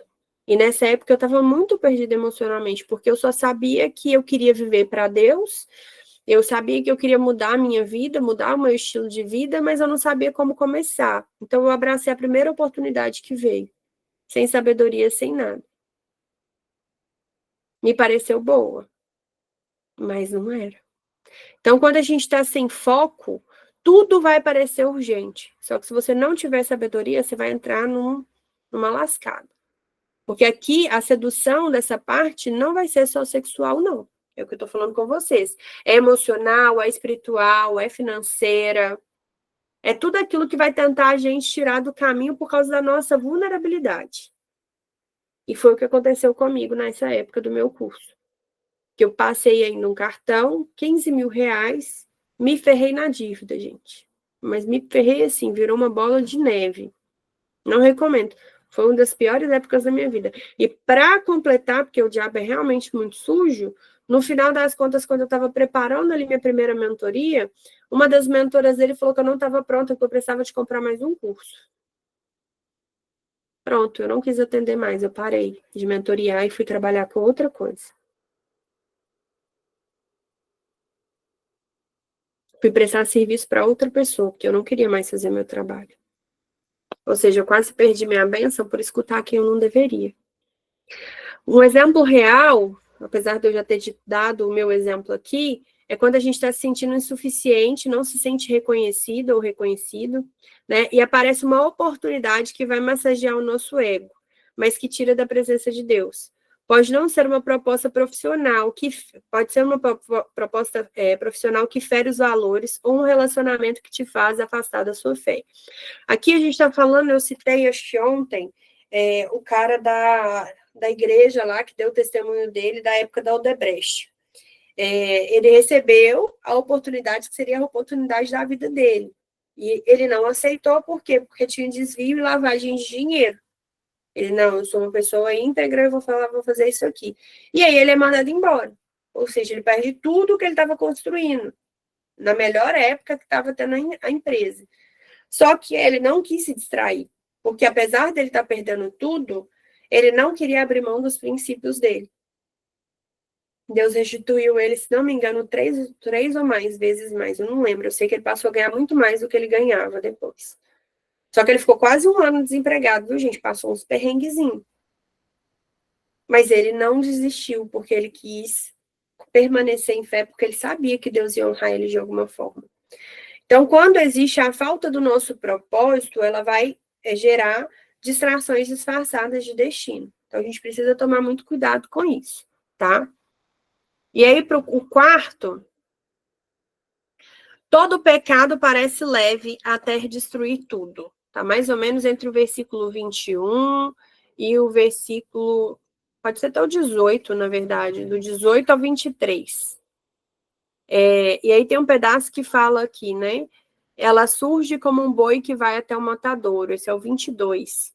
E nessa época eu estava muito perdida emocionalmente, porque eu só sabia que eu queria viver para Deus, eu sabia que eu queria mudar a minha vida, mudar o meu estilo de vida, mas eu não sabia como começar. Então, eu abracei a primeira oportunidade que veio, sem sabedoria, sem nada. Me pareceu boa, mas não era. Então, quando a gente está sem foco, tudo vai parecer urgente. Só que se você não tiver sabedoria, você vai entrar numa lascada. Porque aqui a sedução dessa parte não vai ser só sexual, não. É o que eu estou falando com vocês. É emocional, é espiritual, é financeira. É tudo aquilo que vai tentar a gente tirar do caminho por causa da nossa vulnerabilidade. E foi o que aconteceu comigo nessa época do meu curso. Que eu passei aí num cartão, 15 mil reais, me ferrei na dívida, gente. Mas me ferrei assim, virou uma bola de neve. Não recomendo. Foi uma das piores épocas da minha vida. E para completar, porque o diabo é realmente muito sujo, no final das contas, quando eu estava preparando ali minha primeira mentoria, uma das mentoras dele falou que eu não estava pronta, que eu precisava de comprar mais um curso. Pronto, eu não quis atender mais, eu parei de mentoriar e fui trabalhar com outra coisa. Fui prestar serviço para outra pessoa, porque eu não queria mais fazer meu trabalho. Ou seja, eu quase perdi minha bênção por escutar quem eu não deveria. Um exemplo real, apesar de eu já ter dado o meu exemplo aqui, é quando a gente está se sentindo insuficiente, não se sente reconhecido ou reconhecido, né? E aparece uma oportunidade que vai massagear o nosso ego, mas que tira da presença de Deus. Pode não ser uma proposta profissional, pode ser uma proposta profissional que fere os valores ou um relacionamento que te faz afastar da sua fé. Aqui a gente está falando, eu citei acho que ontem, o cara da igreja lá, que deu o testemunho dele da época da Odebrecht. Ele recebeu a oportunidade que seria a oportunidade da vida dele. E ele não aceitou, por quê? Porque tinha desvio e lavagem de dinheiro. Ele, não, eu sou uma pessoa íntegra, eu vou fazer isso aqui. E aí ele é mandado embora. Ou seja, ele perde tudo que ele estava construindo, na melhor época que estava tendo a empresa. Só que ele não quis se distrair, porque apesar dele estar perdendo tudo, ele não queria abrir mão dos princípios dele. Deus restituiu ele, se não me engano, três ou mais vezes mais, eu não lembro. Eu sei que ele passou a ganhar muito mais do que ele ganhava depois. Só que ele ficou quase um ano desempregado, viu, gente? Passou uns perrenguezinhos. Mas ele não desistiu, porque ele quis permanecer em fé, porque ele sabia que Deus ia honrar ele de alguma forma. Então, quando existe a falta do nosso propósito, ela vai gerar distrações disfarçadas de destino. Então, a gente precisa tomar muito cuidado com isso, tá? E aí, para o quarto, todo pecado parece leve até destruir tudo. Tá mais ou menos entre o versículo 21 e o versículo, pode ser até o 18, na verdade, do 18 ao 23. E aí tem um pedaço que fala aqui, né? Ela surge como um boi que vai até o matadouro. Esse é o 22.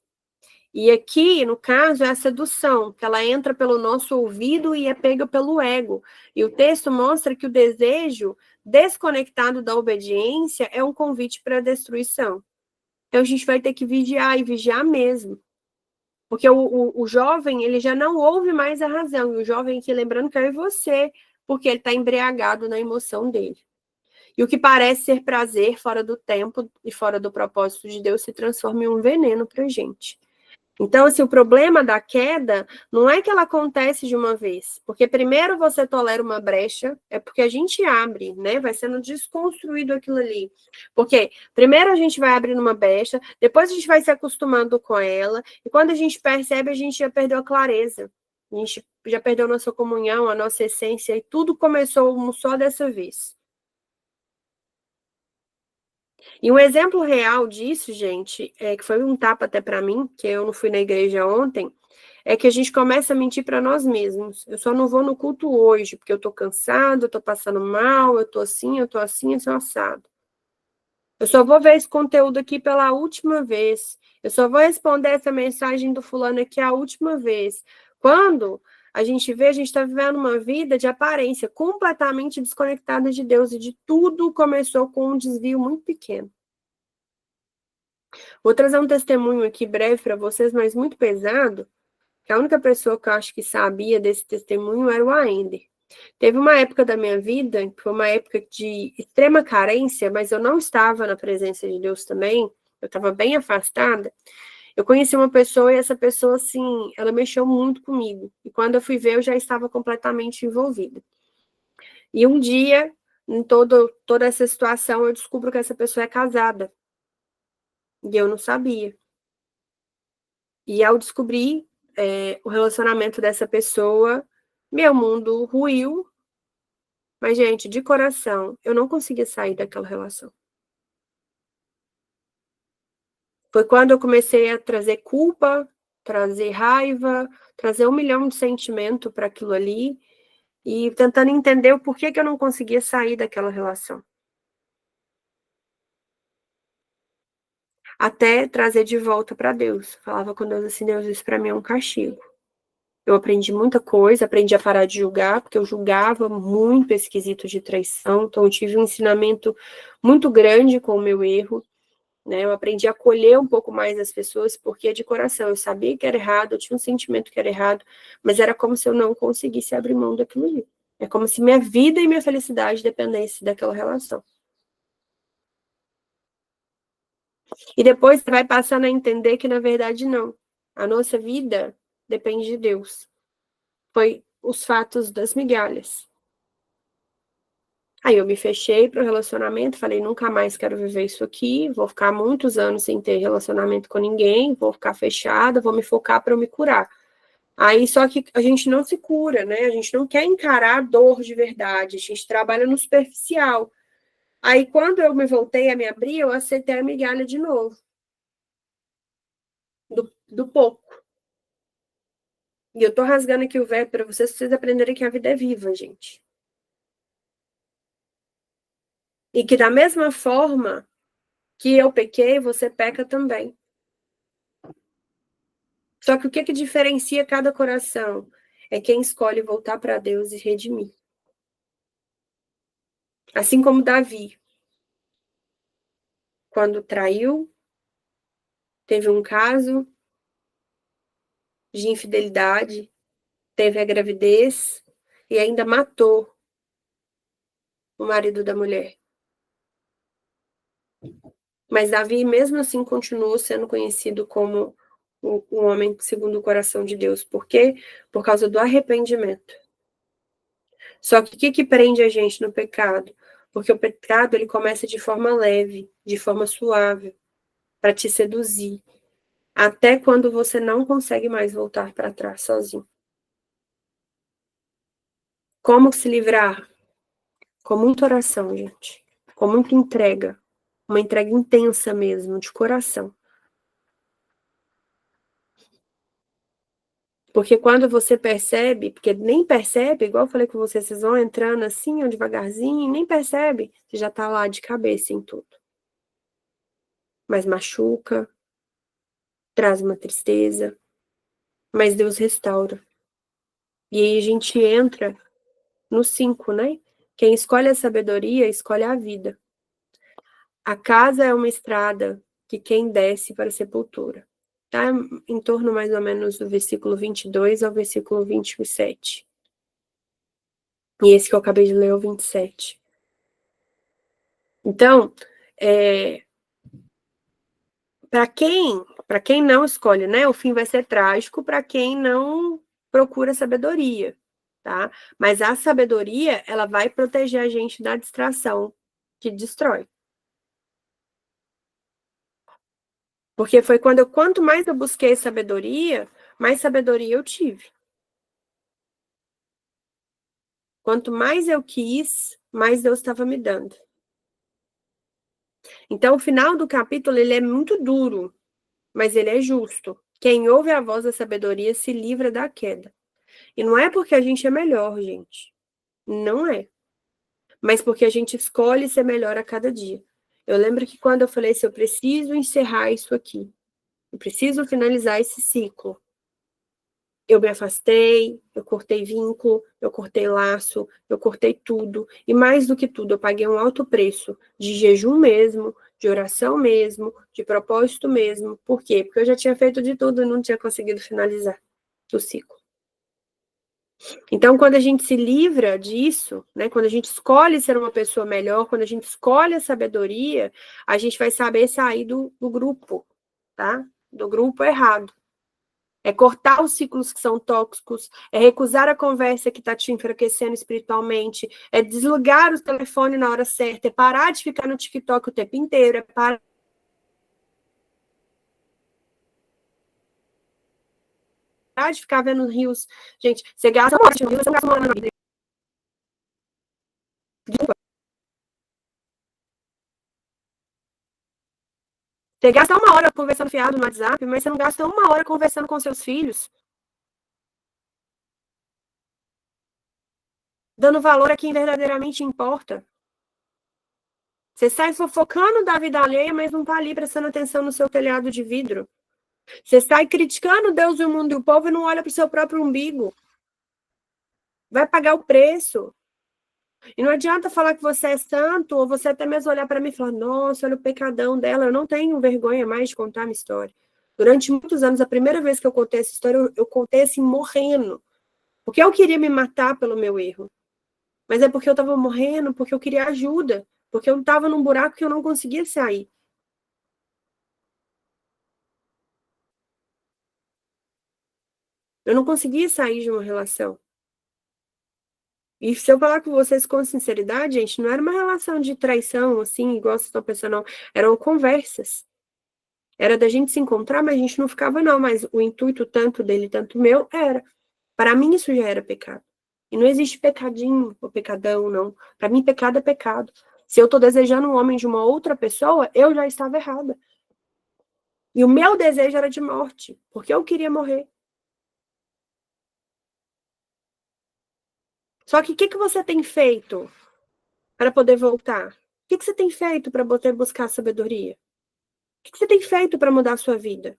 E aqui, no caso, é a sedução, que ela entra pelo nosso ouvido e é pega pelo ego. E o texto mostra que o desejo desconectado da obediência é um convite para a destruição. Então, a gente vai ter que vigiar e vigiar mesmo. Porque o jovem, ele já não ouve mais a razão. E o jovem aqui, lembrando que é você, porque ele está embriagado na emoção dele. E o que parece ser prazer fora do tempo e fora do propósito de Deus se transforma em um veneno para a gente. Então, assim, o problema da queda não é que ela acontece de uma vez, porque primeiro você tolera uma brecha, é porque a gente abre, né? Vai sendo desconstruído aquilo ali. Porque primeiro a gente vai abrindo uma brecha, depois a gente vai se acostumando com ela, e quando a gente percebe, a gente já perdeu a clareza. A gente já perdeu a nossa comunhão, a nossa essência, e tudo começou só dessa vez. E um exemplo real disso, gente, que foi um tapa até para mim, que eu não fui na igreja ontem, é que a gente começa a mentir para nós mesmos. Eu só não vou no culto hoje, porque eu tô cansado, eu tô passando mal, eu tô assim, eu sou assado. Eu só vou ver esse conteúdo aqui pela última vez. Eu só vou responder essa mensagem do fulano aqui a última vez. Quando a gente está vivendo uma vida de aparência completamente desconectada de Deus e de tudo começou com um desvio muito pequeno. Vou trazer um testemunho aqui breve para vocês, mas muito pesado, que a única pessoa que eu acho que sabia desse testemunho era o Aender. Teve uma época da minha vida, que foi uma época de extrema carência, mas eu não estava na presença de Deus também, eu estava bem afastada. Eu conheci uma pessoa e essa pessoa, assim, ela mexeu muito comigo. E quando eu fui ver, eu já estava completamente envolvida. E um dia, em toda essa situação, eu descubro que essa pessoa é casada. E eu não sabia. E ao descobrir o relacionamento dessa pessoa, meu mundo ruiu. Mas, gente, de coração, eu não conseguia sair daquela relação. Foi quando eu comecei a trazer culpa, trazer raiva, trazer 1 milhão de sentimento para aquilo ali e tentando entender o porquê que eu não conseguia sair daquela relação. Até trazer de volta para Deus. Falava com Deus assim, Deus, isso para mim é um castigo. Eu aprendi muita coisa, aprendi a parar de julgar, porque eu julgava muito esse quesito de traição, então eu tive um ensinamento muito grande com o meu erro, né? Eu aprendi a acolher um pouco mais as pessoas, porque de coração eu sabia que era errado, eu tinha um sentimento que era errado, mas era como se eu não conseguisse abrir mão daquilo ali. É como se minha vida e minha felicidade dependesse daquela relação. E depois você vai passando a entender que, na verdade, não. A nossa vida depende de Deus. Foi os fatos das migalhas. Aí eu me fechei para o relacionamento, falei, nunca mais quero viver isso aqui, vou ficar muitos anos sem ter relacionamento com ninguém, vou ficar fechada, vou me focar para eu me curar. Aí só que a gente não se cura, né? A gente não quer encarar a dor de verdade, a gente trabalha no superficial. Aí quando eu me voltei a me abrir, eu aceitei a migalha de novo, do pouco. E eu tô rasgando aqui o véu para vocês aprenderem que a vida é viva, gente. E que da mesma forma que eu pequei, você peca também. Só que o que diferencia cada coração é quem escolhe voltar para Deus e redimir. Assim como Davi, quando traiu, teve um caso de infidelidade, teve a gravidez e ainda matou o marido da mulher. Mas Davi, mesmo assim, continuou sendo conhecido como um homem segundo o coração de Deus. Por quê? Por causa do arrependimento. Só que o que prende a gente no pecado? Porque o pecado ele começa de forma leve, de forma suave, para te seduzir, até quando você não consegue mais voltar para trás sozinho. Como se livrar? Com muita oração, gente. Com muita entrega. Uma entrega intensa mesmo, de coração. Porque quando você percebe, porque nem percebe, igual eu falei com vocês, vocês vão entrando assim, ó, devagarzinho, nem percebe, você já tá lá de cabeça em tudo. Mas machuca, traz uma tristeza, mas Deus restaura. E aí a gente entra no 5, né? Quem escolhe a sabedoria, escolhe a vida. A casa é uma estrada que quem desce para a sepultura. Tá em torno mais ou menos do versículo 22 ao versículo 27. E esse que eu acabei de ler é o 27. Então, para quem não escolhe, né? O fim vai ser trágico para quem não procura sabedoria, tá? Mas a sabedoria, ela vai proteger a gente da distração que destrói. Porque foi quanto mais eu busquei sabedoria, mais sabedoria eu tive. Quanto mais eu quis, mais Deus estava me dando. Então, o final do capítulo, ele é muito duro, mas ele é justo. Quem ouve a voz da sabedoria se livra da queda. E não é porque a gente é melhor, gente. Não é. Mas porque a gente escolhe ser melhor a cada dia. Eu lembro que quando eu falei assim, eu preciso encerrar isso aqui. Eu preciso finalizar esse ciclo. Eu me afastei, eu cortei vínculo, eu cortei laço, eu cortei tudo. E mais do que tudo, eu paguei um alto preço de jejum mesmo, de oração mesmo, de propósito mesmo. Por quê? Porque eu já tinha feito de tudo e não tinha conseguido finalizar o ciclo. Então, quando a gente se livra disso, né, quando a gente escolhe ser uma pessoa melhor, quando a gente escolhe a sabedoria, a gente vai saber sair do grupo, tá? Do grupo errado. É cortar os ciclos que são tóxicos, é recusar a conversa que está te enfraquecendo espiritualmente, é desligar o telefone na hora certa, é parar de ficar no TikTok o tempo inteiro, é parar de ficar vendo rios. Gente, você gasta uma hora no rio, você não gasta uma hora na vida. Você gasta uma hora conversando fiado no WhatsApp, mas você não gasta uma hora conversando com seus filhos, dando valor a quem verdadeiramente importa. Você sai fofocando da vida alheia, mas não está ali prestando atenção no seu telhado de vidro. Você sai criticando Deus, o mundo e o povo e não olha para o seu próprio umbigo. Vai pagar o preço. E não adianta falar que você é santo, ou você até mesmo olhar para mim e falar, nossa, olha o pecadão dela. Eu não tenho vergonha mais de contar a minha história. Durante muitos anos, a primeira vez que eu contei essa história, eu contei assim, morrendo. Porque eu queria me matar pelo meu erro. Mas é porque eu estava morrendo, porque eu queria ajuda. Porque eu estava num buraco que eu não conseguia sair. Eu não conseguia sair de uma relação. E se eu falar com vocês com sinceridade, gente, não era uma relação de traição, assim, igual vocês estão pensando, não. Eram conversas. Era da gente se encontrar, mas a gente não ficava, não. Mas o intuito, tanto dele, tanto meu, era. Para mim, isso já era pecado. E não existe pecadinho ou pecadão, não. Para mim, pecado é pecado. Se eu tô desejando um homem de uma outra pessoa, eu já estava errada. E o meu desejo era de morte, porque eu queria morrer. Só que o que você tem feito para poder voltar? O que você tem feito para poder buscar sabedoria? O que você tem feito para mudar a sua vida?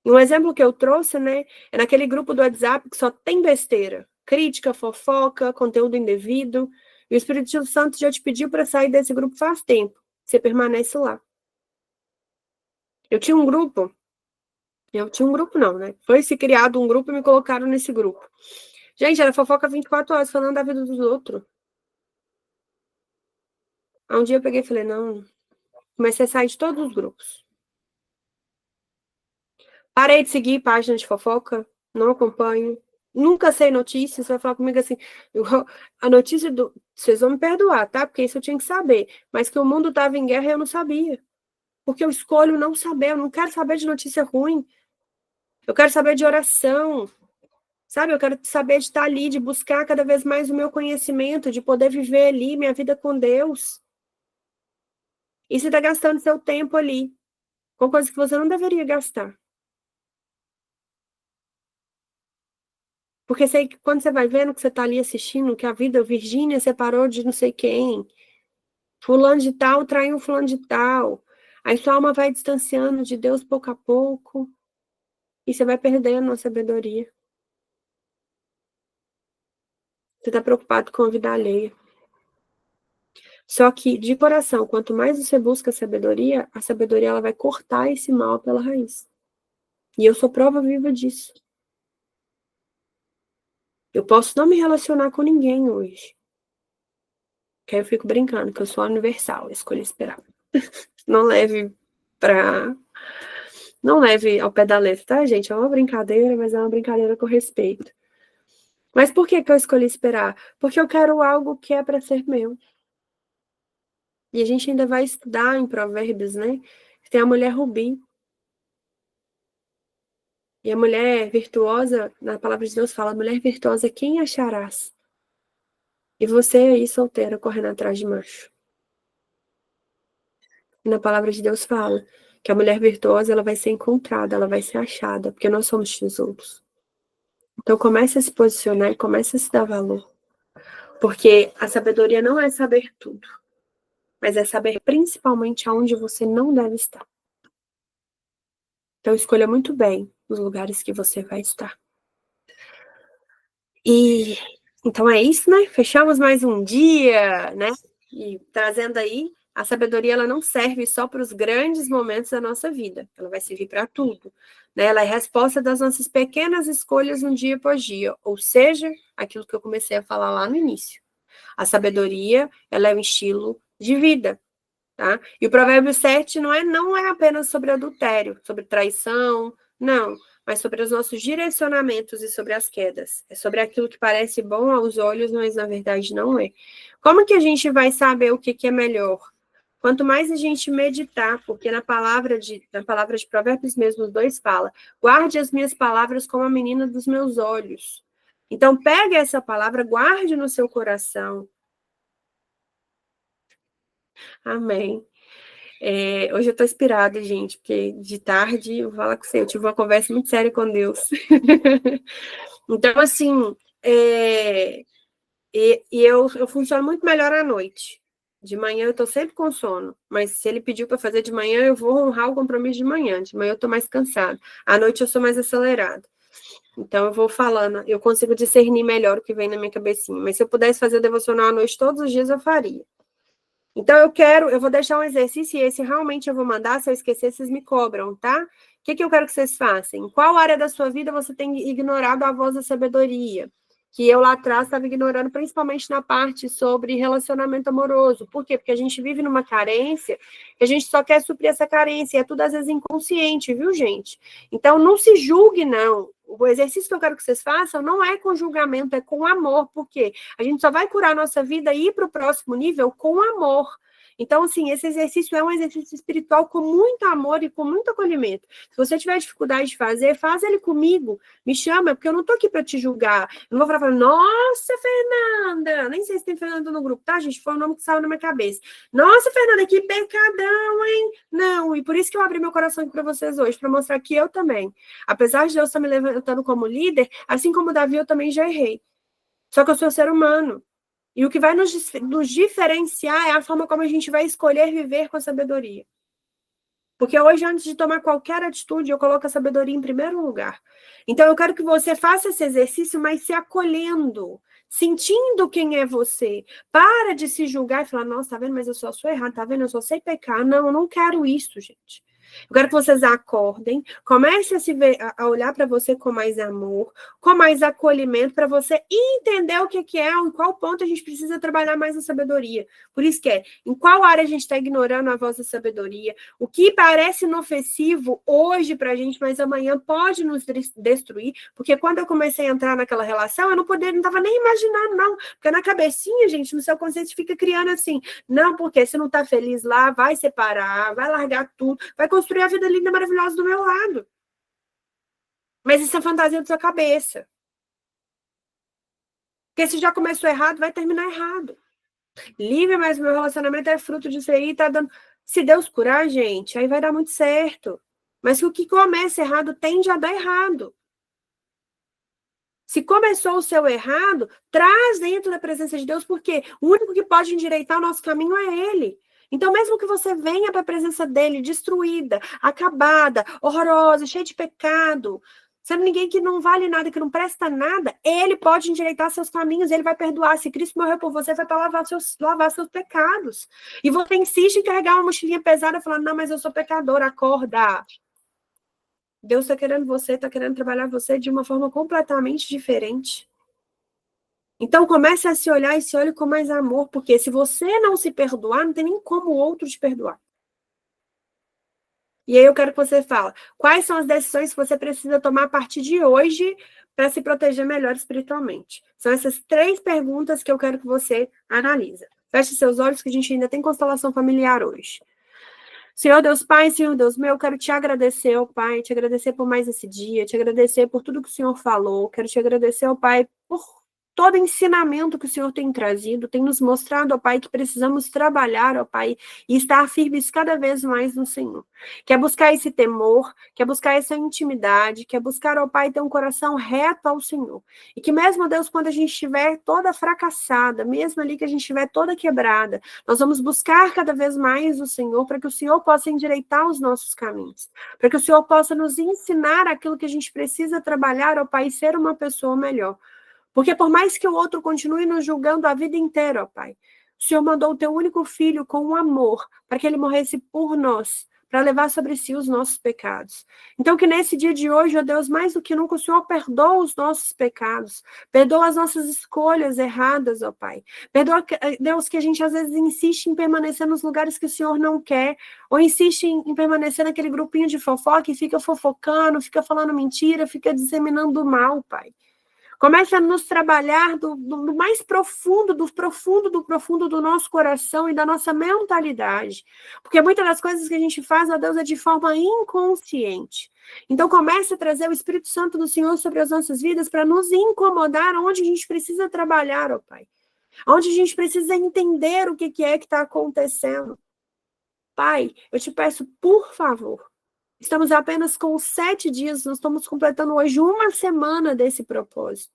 E um exemplo que eu trouxe, né, é naquele grupo do WhatsApp que só tem besteira, crítica, fofoca, conteúdo indevido. E o Espírito Santo já te pediu para sair desse grupo faz tempo. Você permanece lá. Eu tinha um grupo, eu tinha um grupo não, né? Foi se criado um grupo e me colocaram nesse grupo. Gente, era fofoca 24 horas falando da vida dos outros. Aí um dia eu peguei e falei, não, comecei a sair de todos os grupos. Parei de seguir página de fofoca, não acompanho. Nunca sei notícias, você vai falar comigo assim, a notícia do. Vocês vão me perdoar, tá? Porque isso eu tinha que saber. Mas que o mundo estava em guerra eu não sabia. Porque eu escolho não saber, eu não quero saber de notícia ruim. Eu quero saber de oração, sabe? Eu quero saber de estar ali, de buscar cada vez mais o meu conhecimento, de poder viver ali minha vida com Deus. E você está gastando seu tempo ali, com coisas que você não deveria gastar. Porque sei que quando você vai vendo que você está ali assistindo, que a vida, Virgínia separou de não sei quem, fulano de tal traiu fulano de tal, aí sua alma vai distanciando de Deus pouco a pouco, e você vai perdendo a sabedoria. Você está preocupado com a vida alheia. Só que, de coração, quanto mais você busca a sabedoria ela vai cortar esse mal pela raiz. E eu sou prova viva disso. Eu posso não me relacionar com ninguém hoje. Que aí eu fico brincando, que eu sou universal, escolhi esperar. Não leve pra. Não leve ao pé da letra, tá, gente? É uma brincadeira, mas é uma brincadeira com respeito. Mas por que que eu escolhi esperar? Porque eu quero algo que é para ser meu. E a gente ainda vai estudar em Provérbios, né? Tem a mulher rubi. E a mulher virtuosa, na palavra de Deus fala, mulher virtuosa, quem acharás? E você aí, solteira, correndo atrás de macho. E na palavra de Deus fala que a mulher virtuosa, ela vai ser encontrada, ela vai ser achada, porque nós somos tesouros. Então comece a se posicionar e comece a se dar valor. Porque a sabedoria não é saber tudo, mas é saber principalmente aonde você não deve estar. Então escolha muito bem os lugares que você vai estar. E então é isso, né? Fechamos mais um dia, né? E trazendo aí, a sabedoria ela não serve só para os grandes momentos da nossa vida, ela vai servir para tudo. Né? Ela é resposta das nossas pequenas escolhas um dia após dia, ou seja, aquilo que eu comecei a falar lá no início. A sabedoria, ela é um estilo de vida. Tá? E o provérbio 7 não é apenas sobre adultério, sobre traição, não, mas sobre os nossos direcionamentos e sobre as quedas. É sobre aquilo que parece bom aos olhos, mas na verdade não é. Como que a gente vai saber o que é melhor? Quanto mais a gente meditar, porque na palavra de Provérbios mesmo, os dois fala, guarde as minhas palavras como a menina dos meus olhos. Então, pegue essa palavra, guarde no seu coração. Amém. Hoje eu tô inspirada, gente, porque de tarde, eu vou falar com você, eu tive uma conversa muito séria com Deus. Então, assim, eu funciono muito melhor à noite. De manhã eu tô sempre com sono, mas se ele pediu para fazer de manhã, eu vou honrar o compromisso de manhã. De manhã eu tô mais cansada. À noite eu sou mais acelerada. Então eu vou falando, eu consigo discernir melhor o que vem na minha cabecinha. Mas se eu pudesse fazer o devocional à noite todos os dias, eu faria. Então, eu vou deixar um exercício, e esse realmente eu vou mandar, se eu esquecer, vocês me cobram, tá? O que eu quero que vocês façam? Em qual área da sua vida você tem ignorado a voz da sabedoria? Que eu lá atrás estava ignorando, principalmente na parte sobre relacionamento amoroso. Por quê? Porque a gente vive numa carência, que a gente só quer suprir essa carência, e é tudo às vezes inconsciente, viu, gente? Então, não se julgue, não. O exercício que eu quero que vocês façam não é com julgamento, é com amor. Por quê? A gente só vai curar a nossa vida e ir para o próximo nível com amor. Então, assim, esse exercício é um exercício espiritual com muito amor e com muito acolhimento. Se você tiver dificuldade de fazer, faz ele comigo. Me chama, porque eu não estou aqui para te julgar. Eu não vou falar, nossa, Fernanda! Nem sei se tem Fernanda no grupo, tá, gente? Foi o nome que saiu na minha cabeça. Nossa, Fernanda, que pecadão, hein? Não, e por isso que eu abri meu coração aqui para vocês hoje, para mostrar que eu também. Apesar de Deus estar me levantando como líder, assim como Davi, eu também já errei. Só que eu sou ser humano. E o que vai nos diferenciar é a forma como a gente vai escolher viver com a sabedoria. Porque hoje, antes de tomar qualquer atitude, eu coloco a sabedoria em primeiro lugar. Então, eu quero que você faça esse exercício, mas se acolhendo, sentindo quem é você. Para de se julgar e falar, nossa, tá vendo, mas eu só sou errado, tá vendo, eu só sei pecar. Não, eu não quero isso, gente. Eu quero que vocês acordem, comecem a olhar para você com mais amor, com mais acolhimento, para você entender o que é, em qual ponto a gente precisa trabalhar mais a sabedoria. Por isso que em qual área a gente está ignorando a voz da sabedoria, o que parece inofensivo hoje para a gente, mas amanhã pode nos destruir, porque quando eu comecei a entrar naquela relação, eu não estava nem imaginando, não, porque na cabecinha, gente, no seu consciente fica criando assim, não, porque se não está feliz lá, vai separar, vai largar tudo, vai construir a vida linda e maravilhosa do meu lado. Mas isso é fantasia da sua cabeça. Porque se já começou errado, vai terminar errado. Livre, mas meu relacionamento é fruto disso aí, tá dando. Se Deus curar, gente, aí vai dar muito certo. Mas o que começa errado tende a dar errado. Se começou o seu errado, traz dentro da presença de Deus, porque o único que pode endireitar o nosso caminho é Ele. Então, mesmo que você venha para a presença dele destruída, acabada, horrorosa, cheia de pecado, sendo ninguém que não vale nada, que não presta nada, ele pode endireitar seus caminhos, ele vai perdoar. Se Cristo morreu por você, foi para lavar seus pecados. E você insiste em carregar uma mochilinha pesada, falando, não, mas eu sou pecador, acorda. Deus está querendo você, está querendo trabalhar você de uma forma completamente diferente. Então, comece a se olhar e se olhe com mais amor, porque se você não se perdoar, não tem nem como o outro te perdoar. E aí eu quero que você fale, quais são as decisões que você precisa tomar a partir de hoje para se proteger melhor espiritualmente? São essas 3 perguntas que eu quero que você analise. Feche seus olhos, que a gente ainda tem constelação familiar hoje. Senhor Deus Pai, Senhor Deus meu, eu quero te agradecer, ó Pai, te agradecer por mais esse dia, te agradecer por tudo que o Senhor falou, quero te agradecer, ó Pai, por todo ensinamento que o Senhor tem trazido, tem nos mostrado, ó Pai, que precisamos trabalhar, ó Pai, e estar firmes cada vez mais no Senhor. Quer buscar esse temor, quer buscar essa intimidade, quer buscar, ó Pai, ter um coração reto ao Senhor. E que mesmo, Deus, quando a gente estiver toda fracassada, mesmo ali que a gente estiver toda quebrada, nós vamos buscar cada vez mais o Senhor, para que o Senhor possa endireitar os nossos caminhos, para que o Senhor possa nos ensinar aquilo que a gente precisa trabalhar, ó Pai, e ser uma pessoa melhor. Porque por mais que o outro continue nos julgando a vida inteira, ó Pai, o Senhor mandou o teu único filho com um amor para que ele morresse por nós, para levar sobre si os nossos pecados. Então que nesse dia de hoje, ó Deus, mais do que nunca o Senhor perdoa os nossos pecados, perdoa as nossas escolhas erradas, ó Pai. Perdoa, Deus, que a gente às vezes insiste em permanecer nos lugares que o Senhor não quer, ou insiste em permanecer naquele grupinho de fofoca e fica fofocando, fica falando mentira, fica disseminando mal, Pai. Começa a nos trabalhar do mais profundo, do nosso coração e da nossa mentalidade. Porque muitas das coisas que a gente faz, ó Deus, é de forma inconsciente. Então, comece a trazer o Espírito Santo do Senhor sobre as nossas vidas para nos incomodar onde a gente precisa trabalhar, ó Pai. Onde a gente precisa entender o que é que está acontecendo. Pai, eu te peço, por favor, estamos apenas com 7 dias, nós estamos completando hoje uma semana desse propósito.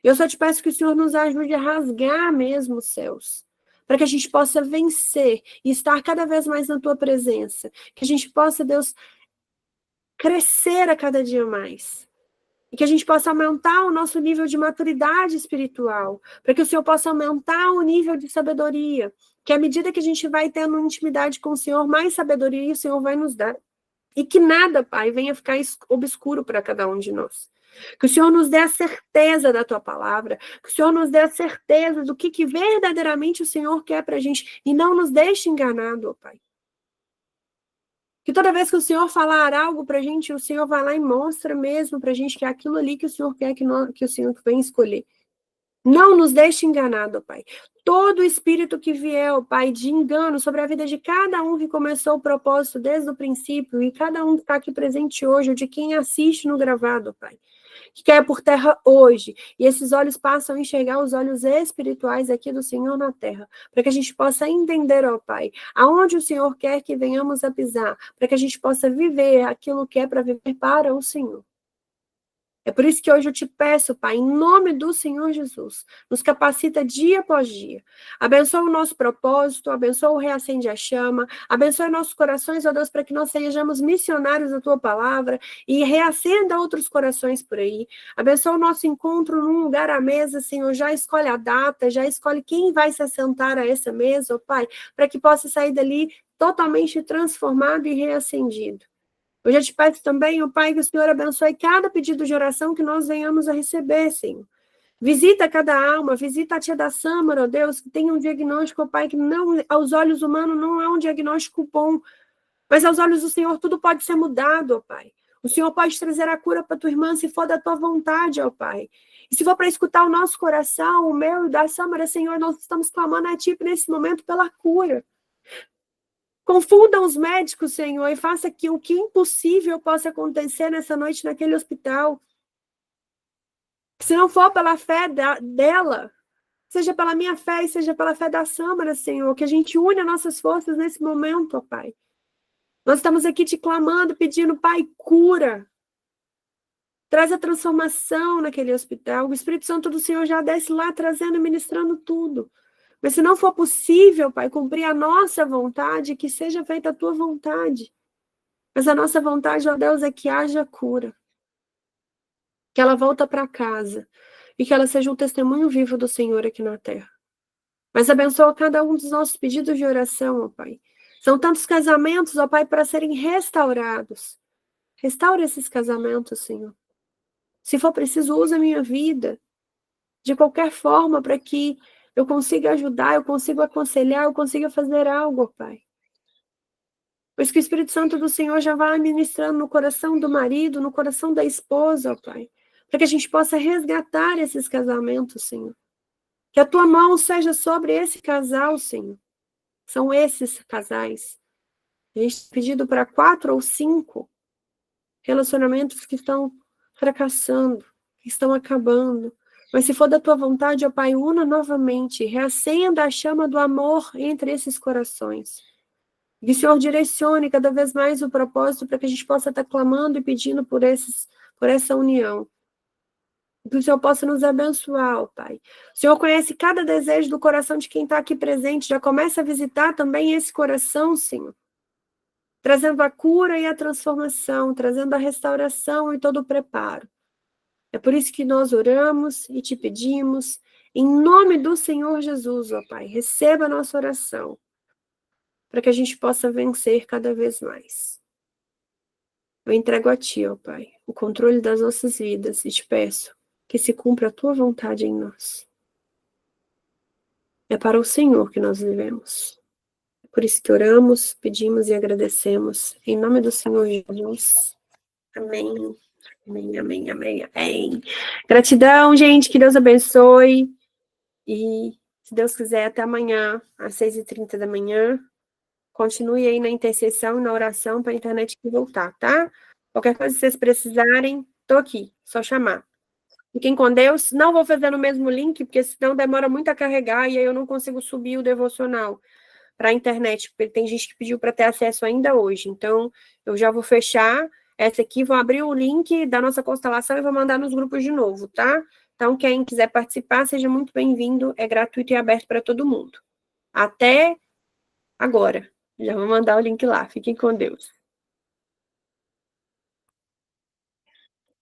Eu só te peço que o Senhor nos ajude a rasgar mesmo os céus, para que a gente possa vencer e estar cada vez mais na tua presença. Que a gente possa, Deus, crescer a cada dia mais. E que a gente possa aumentar o nosso nível de maturidade espiritual, para que o Senhor possa aumentar o nível de sabedoria, que à medida que a gente vai tendo intimidade com o Senhor, mais sabedoria o Senhor vai nos dar. E que nada, Pai, venha ficar obscuro para cada um de nós. Que o Senhor nos dê a certeza da tua palavra, que o Senhor nos dê a certeza do que verdadeiramente o Senhor quer para a gente, e não nos deixe enganado, ó Pai. Que toda vez que o Senhor falar algo para a gente, o Senhor vai lá e mostra mesmo para a gente que é aquilo ali que o Senhor quer que o Senhor vem escolher. Não nos deixe enganado, Pai. Todo espírito que vier, ó Pai, de engano sobre a vida de cada um que começou o propósito desde o princípio, e cada um que está aqui presente hoje, ou de quem assiste no gravado, Pai, que cai por terra hoje, e esses olhos passam a enxergar os olhos espirituais aqui do Senhor na terra, para que a gente possa entender, ó Pai, aonde o Senhor quer que venhamos a pisar, para que a gente possa viver aquilo que é para viver para o Senhor. É por isso que hoje eu te peço, Pai, em nome do Senhor Jesus, nos capacita dia após dia. Abençoa o nosso propósito, abençoa o Reacende a Chama, abençoa nossos corações, ó Deus, para que nós sejamos missionários da Tua Palavra e reacenda outros corações por aí. Abençoa o nosso encontro num lugar à mesa, Senhor, já escolhe a data, já escolhe quem vai se assentar a essa mesa, ó Pai, para que possa sair dali totalmente transformado e reacendido. Eu já te peço também, ó Pai, que o Senhor abençoe cada pedido de oração que nós venhamos a receber, Senhor. Visita cada alma, visita a tia da Sâmara, ó Deus, que tem um diagnóstico, ó Pai, que não, aos olhos humanos não é um diagnóstico bom, mas aos olhos do Senhor tudo pode ser mudado, ó Pai. O Senhor pode trazer a cura para tua irmã se for da tua vontade, ó Pai. E se for para escutar o nosso coração, o meu e da Sâmara, Senhor, nós estamos clamando a Ti nesse momento pela cura. Confunda os médicos, Senhor, e faça que o que é impossível possa acontecer nessa noite naquele hospital. Se não for pela fé dela, seja pela minha fé e seja pela fé da Sâmara, Senhor, que a gente une as nossas forças nesse momento, ó Pai. Nós estamos aqui te clamando, pedindo, Pai, cura. Traz a transformação naquele hospital. O Espírito Santo do Senhor já desce lá, trazendo e ministrando tudo. Mas se não for possível, Pai, cumprir a nossa vontade, que seja feita a tua vontade. Mas a nossa vontade, ó Deus, é que haja cura. Que ela volta para casa. E que ela seja um testemunho vivo do Senhor aqui na terra. Mas abençoa cada um dos nossos pedidos de oração, ó Pai. São tantos casamentos, ó Pai, para serem restaurados. Restaura esses casamentos, Senhor. Se for preciso, usa a minha vida. De qualquer forma, para que eu consiga ajudar, eu consiga aconselhar, eu consiga fazer algo, ó Pai. Pois que o Espírito Santo do Senhor já vai ministrando no coração do marido, no coração da esposa, ó Pai. Para que a gente possa resgatar esses casamentos, Senhor. Que a tua mão seja sobre esse casal, Senhor. São esses casais. A gente tem pedido para 4 ou 5 relacionamentos que estão fracassando, que estão acabando. Mas se for da tua vontade, ó Pai, una novamente, reacenda a chama do amor entre esses corações. Que o Senhor direcione cada vez mais o propósito para que a gente possa estar clamando e pedindo por essa união. Que o Senhor possa nos abençoar, ó Pai. O Senhor conhece cada desejo do coração de quem está aqui presente. Já começa a visitar também esse coração, Senhor. Trazendo a cura e a transformação, trazendo a restauração e todo o preparo. É por isso que nós oramos e te pedimos, em nome do Senhor Jesus, ó Pai, receba a nossa oração, para que a gente possa vencer cada vez mais. Eu entrego a Ti, ó Pai, o controle das nossas vidas e te peço que se cumpra a Tua vontade em nós. É para o Senhor que nós vivemos. É por isso que oramos, pedimos e agradecemos. Em nome do Senhor Jesus. Amém. Amém, amém, amém, amém. Gratidão, gente. Que Deus abençoe. E, se Deus quiser, até amanhã, às 6h30 da manhã. Continue aí na intercessão e na oração para a internet voltar, tá? Qualquer coisa que vocês precisarem, tô aqui. Só chamar. Fiquem com Deus. Não vou fazer no mesmo link, porque senão demora muito a carregar e aí eu não consigo subir o devocional para a internet, porque tem gente que pediu para ter acesso ainda hoje. Então, eu já vou fechar essa aqui, vou abrir o link da nossa constelação e vou mandar nos grupos de novo, tá? Então, quem quiser participar, seja muito bem-vindo. É gratuito e aberto para todo mundo. Até agora. Já vou mandar o link lá. Fiquem com Deus.